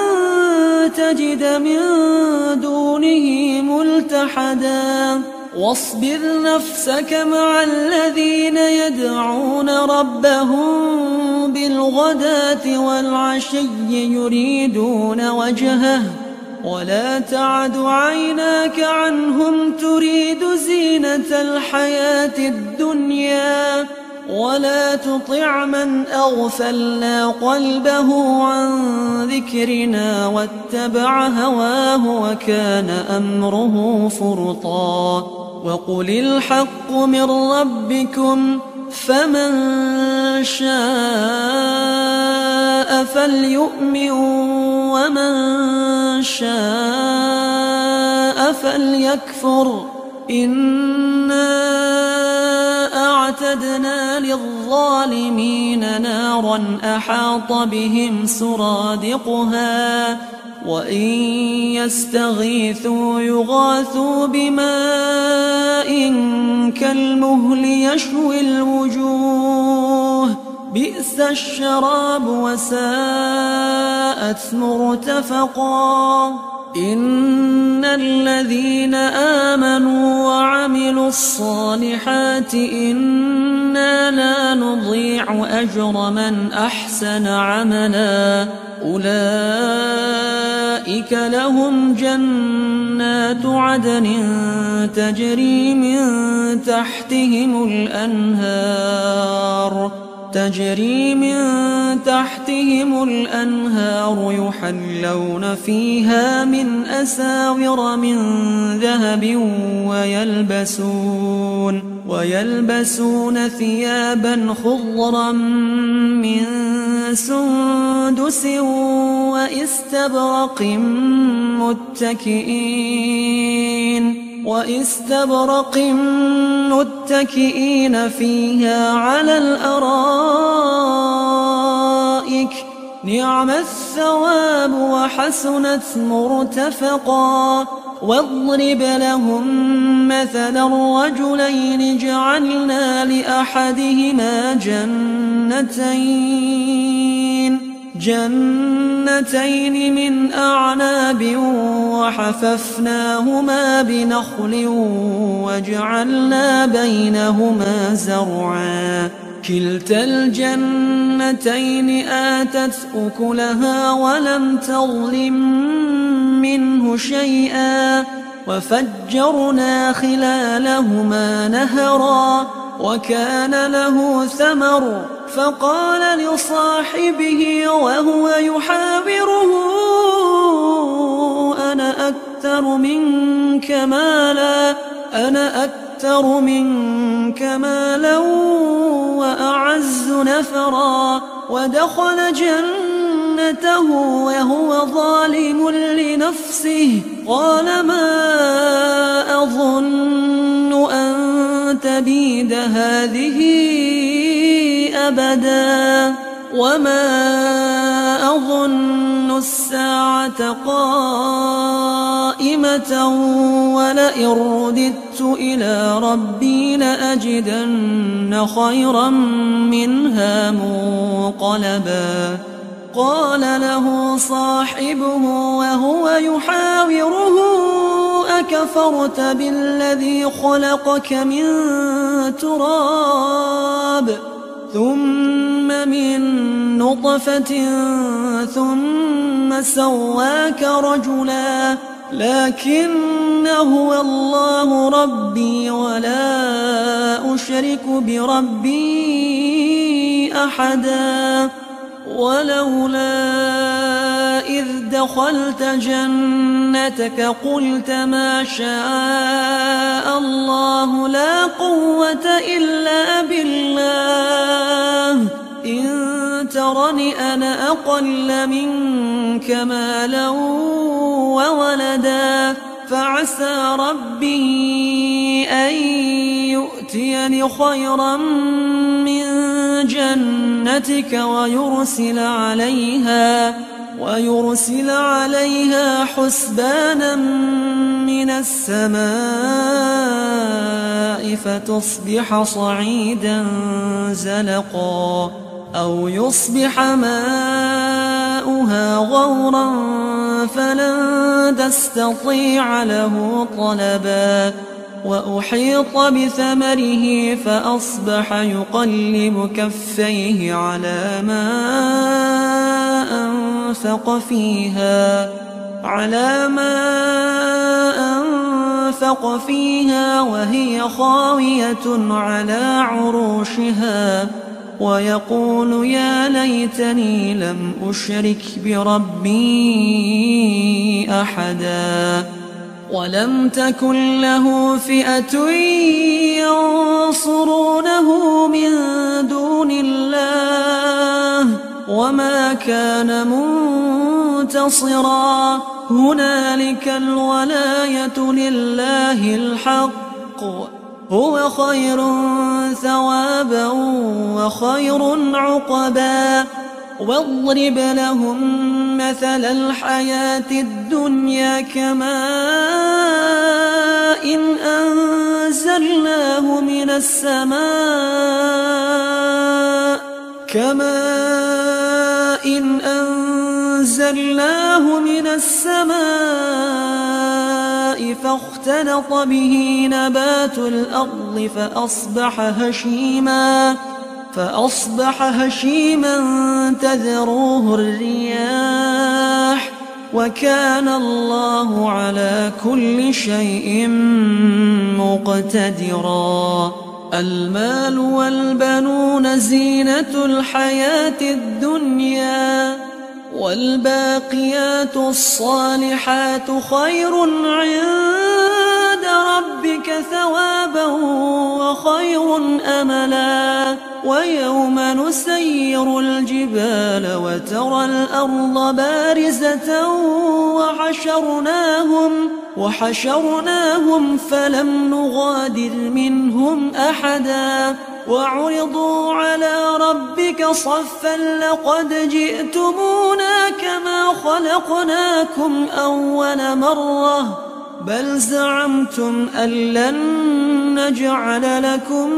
تجد من دونه ملتحدا واصبر نفسك مع الذين يدعون ربهم بالغداة والعشي يريدون وجهه ولا تعد عيناك عنهم تريد زينة الحياة الدنيا ولا تطع من أغفلنا قلبه عن ذكرنا واتبع هواه وكان أمره فرطا وقل الحق من ربكم فمن شاء فليؤمن ومن شاء فليكفر إنا أعتدنا للظالمين نارا أحاط بهم سرادقها وإن يستغيثوا يغاثوا بماء كالمهل يشوي الوجوه بئس الشراب وساءت مرتفقا إن الذين آمنوا وعملوا الصالحات إنا لا نضيع أجر من أحسن عملا أولئك لهم جنات عدن تجري من تحتهم الأنهار يحلون فيها من أساور من ذهب ويلبسون ثيابا خضرا من سندس وإستبرق متكئين فيها على الأرائك نعم الثواب وحسنت مرتفقا واضرب لهم مثلا الرجلين جعلنا لأحدهما جنتين من أعناب وحففناهما بنخل وجعلنا بينهما زرعا كلتا الجنتين آتت أكلها ولم تظلم منه شيئا وفجرنا خلالهما نهرا وكان له ثمر فقال لصاحبه وهو يحاوره أنا أكثر منك مالا وأعز نفرا ودخل جنته وهو ظالم لنفسه قال ما أظن أن تبيد هذه أبدا وما أظن الساعة قائمة ولئن رددت إلى ربي لأجدن خيرا منها منقلبا قال له صاحبه وهو يحاوره أكفرت بالذي خلقك من تراب ثم من نطفة ثم سواك رجلا لكن هو الله ربي ولا أشرك بربي أحدا ولولا إذ دخلت جنتك قلت ما شاء الله لا قوة إلا بالله إن ترني أنا أقل منك مالا وولدا فعسى ربي أن يؤتيني خيرا من جنتك ويرسل عليها حسبانا من السماء فتصبح صعيدا زلقا أو يصبح ماؤها غورا فلن تستطيع له طلبا وأحيط بثمره فأصبح يقلب كفيه على ما أنفق فيها وهي خاوية على عروشها ويقول يا ليتني لم أشرك بربي أحدا ولم تكن له فئة ينصرونه من دون الله وما كان منتصرا هنالك الولاية لله الحق هو خير ثوابا وخير عقبا واضرب لهم مثل الحياة الدنيا كماء أنزلناه من السماء فاختلط به نبات الأرض فأصبح هشيما تذروه الرياح وكان الله على كل شيء مقتدرا المال والبنون زينة الحياة الدنيا والباقيات الصالحات خير عند ربك ثوابا وخير أملا ويوم نسير الجبال وترى الأرض بارزة وحشرناهم فلم نغادر منهم أحدا وعرضوا على ربك صفا لقد جئتمونا كما خلقناكم أول مرة بل زعمتم أن لن نجعل لكم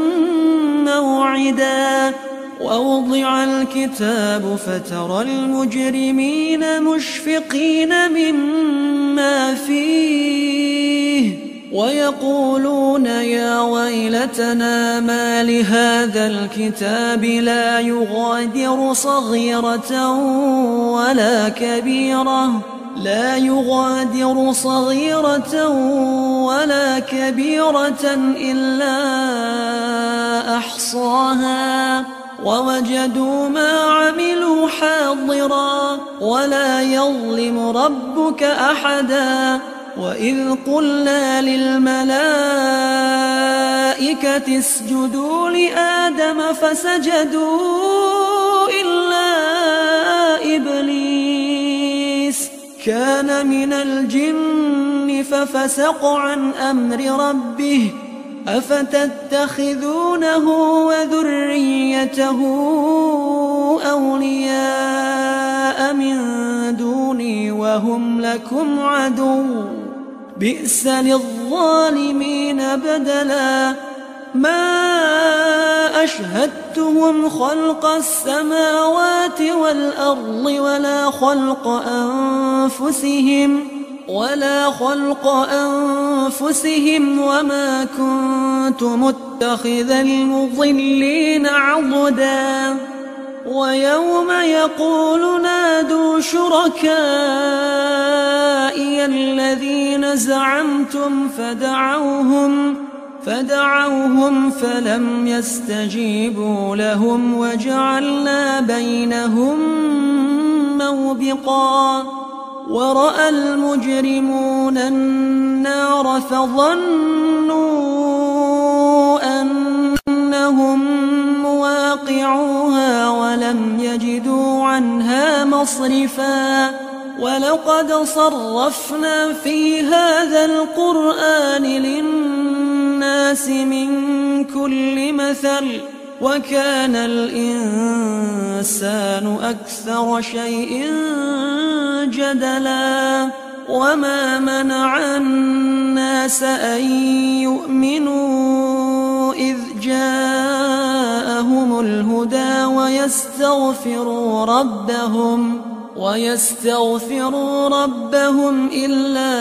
موعدا ووضع الكتاب فترى المجرمين مشفقين مما فيه ويقولون يا ويلتنا ما لهذا الكتاب لا يغادر صغيرة ولا كبيرة إلا أحصاها ووجدوا ما عملوا حاضرا ولا يظلم ربك أحدا وإذ قلنا للملائكة اسجدوا لآدم فسجدوا إلا إبليس كان من الجن ففسق عن أمر ربه أفتتخذونه وذريته أولياء من دوني وهم لكم عدو بئس للظالمين بدلا ما أشهدتهم خلق السماوات والأرض ولا خلق أنفسهم وما كنت متخذ المضلين عضدا ويوم يقول نادوا شركائي الذين زعمتم فدعوهم فلم يستجيبوا لهم وجعلنا بينهم موبقا ورأى المجرمون النار فظنوا أنهم مواقعوها ولم يجدوا عنها مصرفا ولقد صرفنا في هذا القرآن للناس من كل مثل وكان الإنسان أكثر شيء جدلا وما منع الناس أن يؤمنوا إذ جاءهم الهدى ويستغفروا ربهم إلا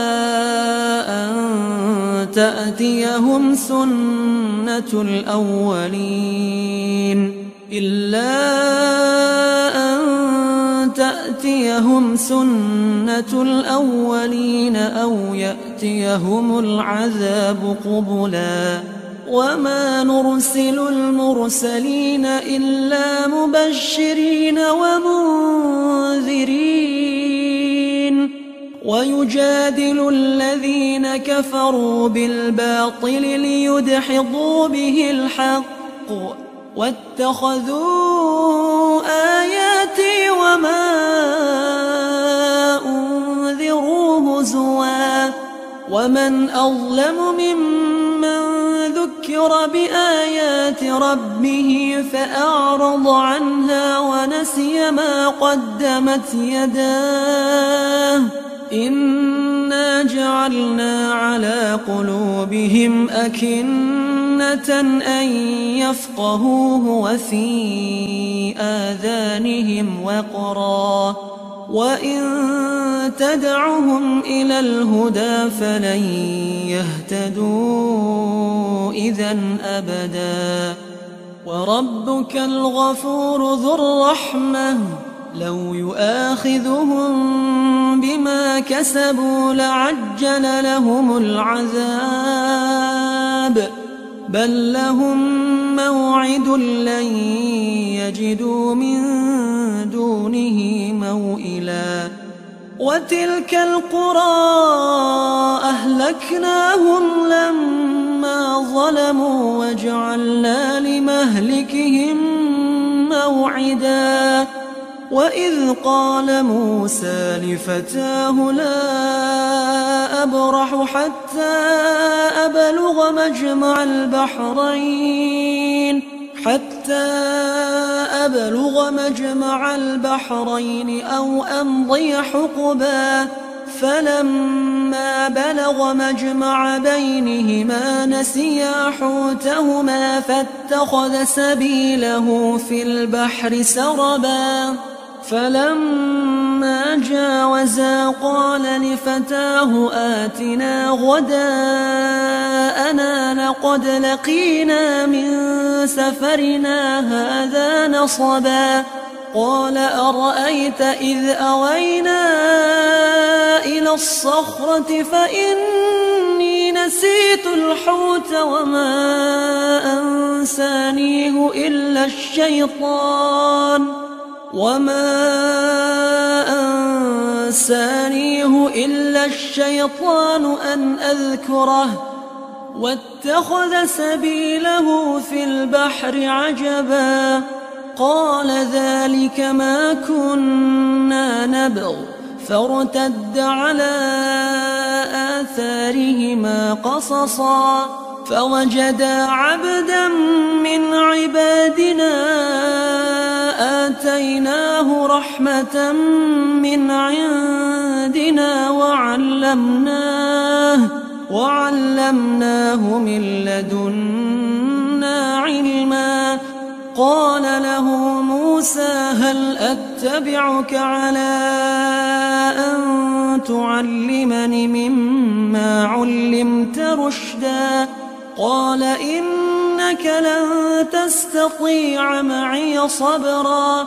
أن تأتيهم سنة الأولين أو يأتيهم العذاب قبلا وما نرسل المرسلين إلا مبشرين ومنذرين ويجادل الذين كفروا بالباطل ليدحضوا به الحق واتخذوا آياتي وما أنذروا هزوا ومن أظلم ممن ذكر بآيات ربه فأعرض عنها ونسي ما قدمت يداه إنا جعلنا على قلوبهم أكنة أن يفقهوه وفي آذانهم وقرا وإن تدعهم إلى الهدى فلن يهتدوا إذا أبدا وربك الغفور ذو الرحمة لو يؤاخذهم بما كسبوا لعجل لهم العذاب بل لهم موعد لن يجدوا من دونه موئلا وتلك القرى أهلكناهم لما ظلموا وجعلنا لمهلكهم موعدا وإذ قال موسى لفتاه لا أبرح حتى أبلغ مجمع البحرين أو أمضي حقبا فلما بلغ مجمع بينهما نسيا حوتهما فاتخذ سبيله في البحر سربا فلما جاوزا قال لفتاه آتنا غداءنا لقد لقينا من سفرنا هذا نصبا قال أرأيت إذ أوينا إلى الصخرة فإني نسيت الحوت وما أنسانيه إلا الشيطان أن أذكره واتخذ سبيله في البحر عجبا قال ذلك ما كنا نبغ فارتد على آثارهما قصصا فوجدا عبدا من عبادنا آتيناه رحمة من عندنا وعلمناه من لدنا علما قال له موسى هل أتبعك على أن تعلمني مما علمت رشدا قال إنك لن تستطيع معي صبرا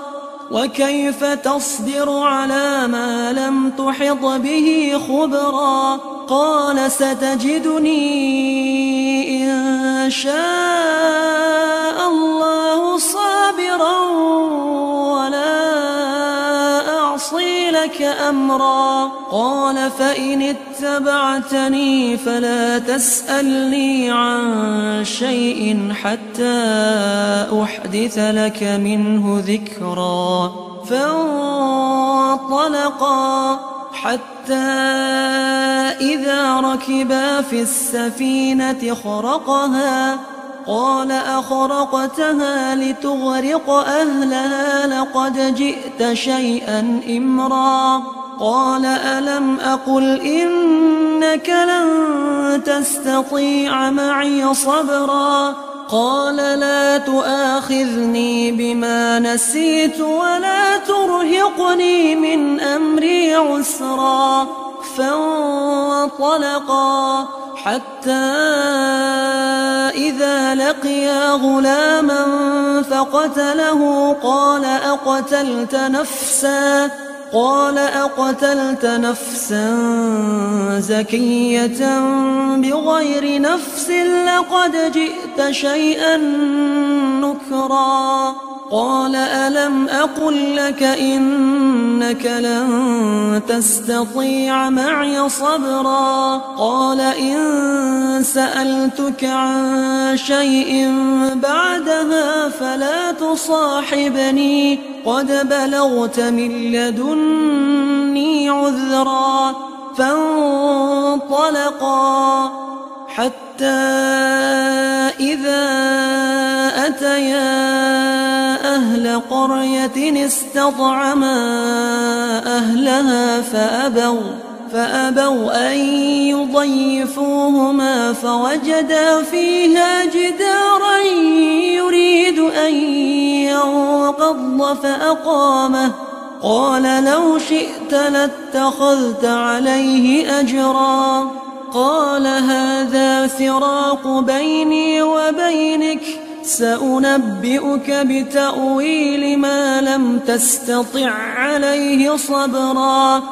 وكيف تصبر على ما لم تحط به خبرا قال ستجدني إن شاء الله صابرا ولا أعصي لك أمرا قال فإن اتبعتني فلا تسألني عن شيء حتى أحدث لك منه ذكرا فانطلقا حتى إذا ركبا في السفينة خرقها قال أخرقتها لتغرق أهلها لقد جئت شيئا إمرا قال ألم أقل إنك لن تستطيع معي صبرا قال لا تؤاخذني بما نسيت ولا ترهقني من أمري عسرا فانطلقا حتى إذا لقيا غلاما فقتله قال أقتلت نفسا زكية بغير نفس لقد جئت شيئا نكرا. قال ألم أقل لك إنك لن تستطيع معي صبرا. قال إن سألتك عن شيء بعدها فلا تصاحبني قد بلغت من لدني عذرا. فانطلقا حتى إذا أتيا أهل قرية استطعما أهلها فأبوا أن يضيفوهما فوجدا فيها جدارا يريد أن ينقض فأقامه. قال لو شئت لاتخذت عليه أجرا. قال هذا فراق بيني وبينك سأنبئك بتأويل ما لم تستطع عليه صبرا.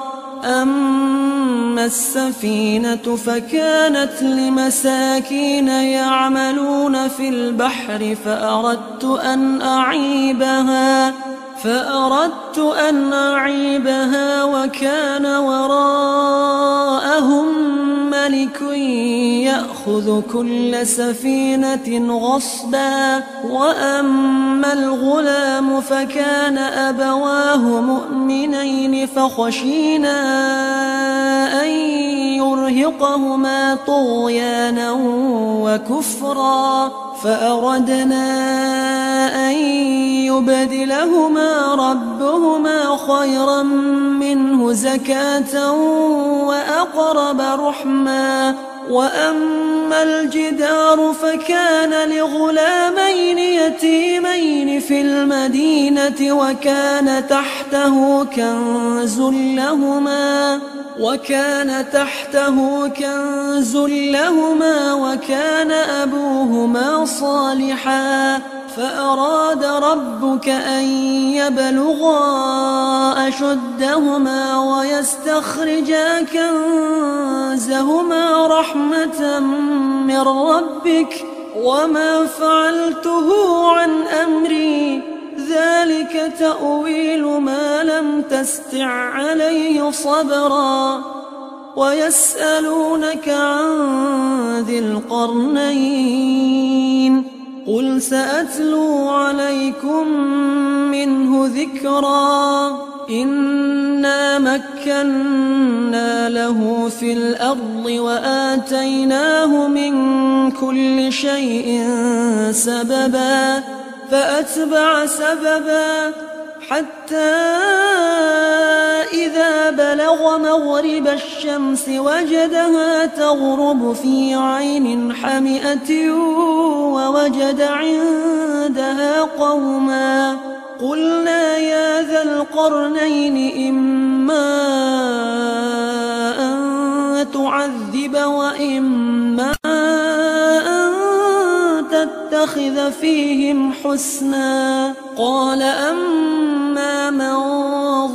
أما السفينة فكانت لمساكين يعملون في البحر فأردت أن أعيبها وكان وراءهم ملك يأخذ كل سفينة غصبا. وأما الغلام فكان أبواه مؤمنين فخشينا أن يرهقهما طغيانا وكفرا فأردنا أن يبدلهما ربهما خيرا منه زكاة وأقرب رحما. وأما الجدار فكان لغلامين يتيمين في المدينة وكان تحته كنز لهما وكان أبوهما صالحا. فأراد ربك أن يبلغا أشدهما ويستخرجا كنزهما رحمة من ربك وما فعلته عن أمري ذلك تأويل ما لم تستع عليه صبرا. ويسألونك عن ذي القرنين قل سأتلو عليكم منه ذكرا. إنا مكنا له في الأرض وآتيناه من كل شيء سببا فأتبع سببا حتى إذا بلغ مغرب الشمس وجدها تغرب في عين حمئة ووجد عندها قوما. قلنا يا ذا القرنين إما أن تعذب وإما أن تتخذ فيهم حسنا. قال أما من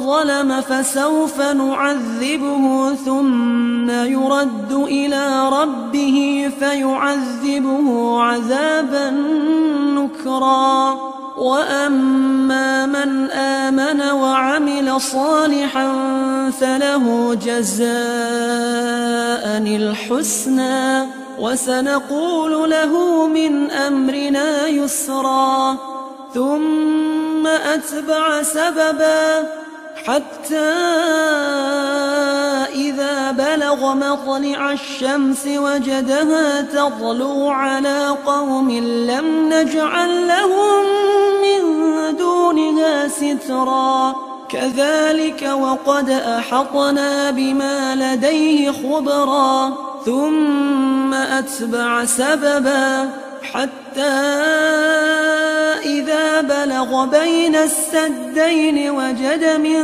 ظلم فسوف نعذبه ثم يرد إلى ربه فيعذبه عذابا نكرا. وأما من آمن وعمل صالحا فله جزاء الحسنى وسنقول له من أمرنا يسرا. ثم أتبع سببا حتى إذا بلغ مطلع الشمس وجدها تطلع على قوم لم نجعل لهم من دونها سترا. كذلك وقد أحطنا بما لديه خبرا. ثم أتبع سببا حتى إذا بلغ بين السدين وجد من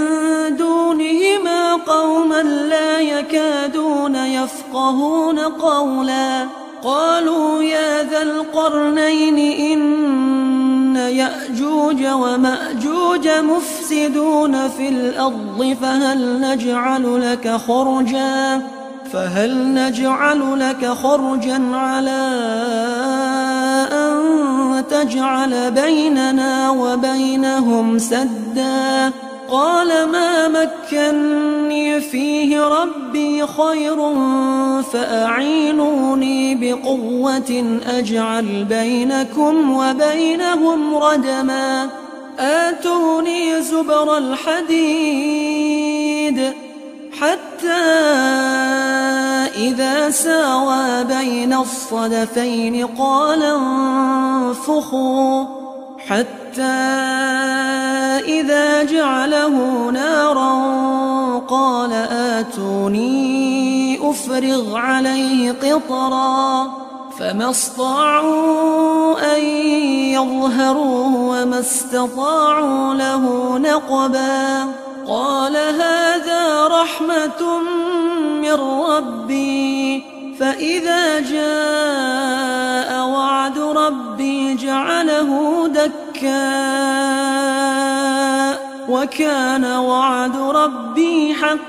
دونهما قوما لا يكادون يفقهون قولا قالوا يا ذا القرنين إن يأجوج ومأجوج مفسدون في الأرض فهل نجعل لك خرجا على أن تجعل بيننا وبينهم سدا قال ما مكني فيه ربي خير فأعينوني بقوة أجعل بينكم وبينهم ردما آتوني زبر الحديد حتى إذا ساوى بين الصدفين قال انفخوا حتى إذا جعله نارا قال آتوني أفرغ عليه قطرا فما استطاعوا أن يظهروه وما استطاعوا له نقبا قال هذا رحمة من ربي فإذا جاء وعد ربي جعله دكا وكان وعد ربي حقا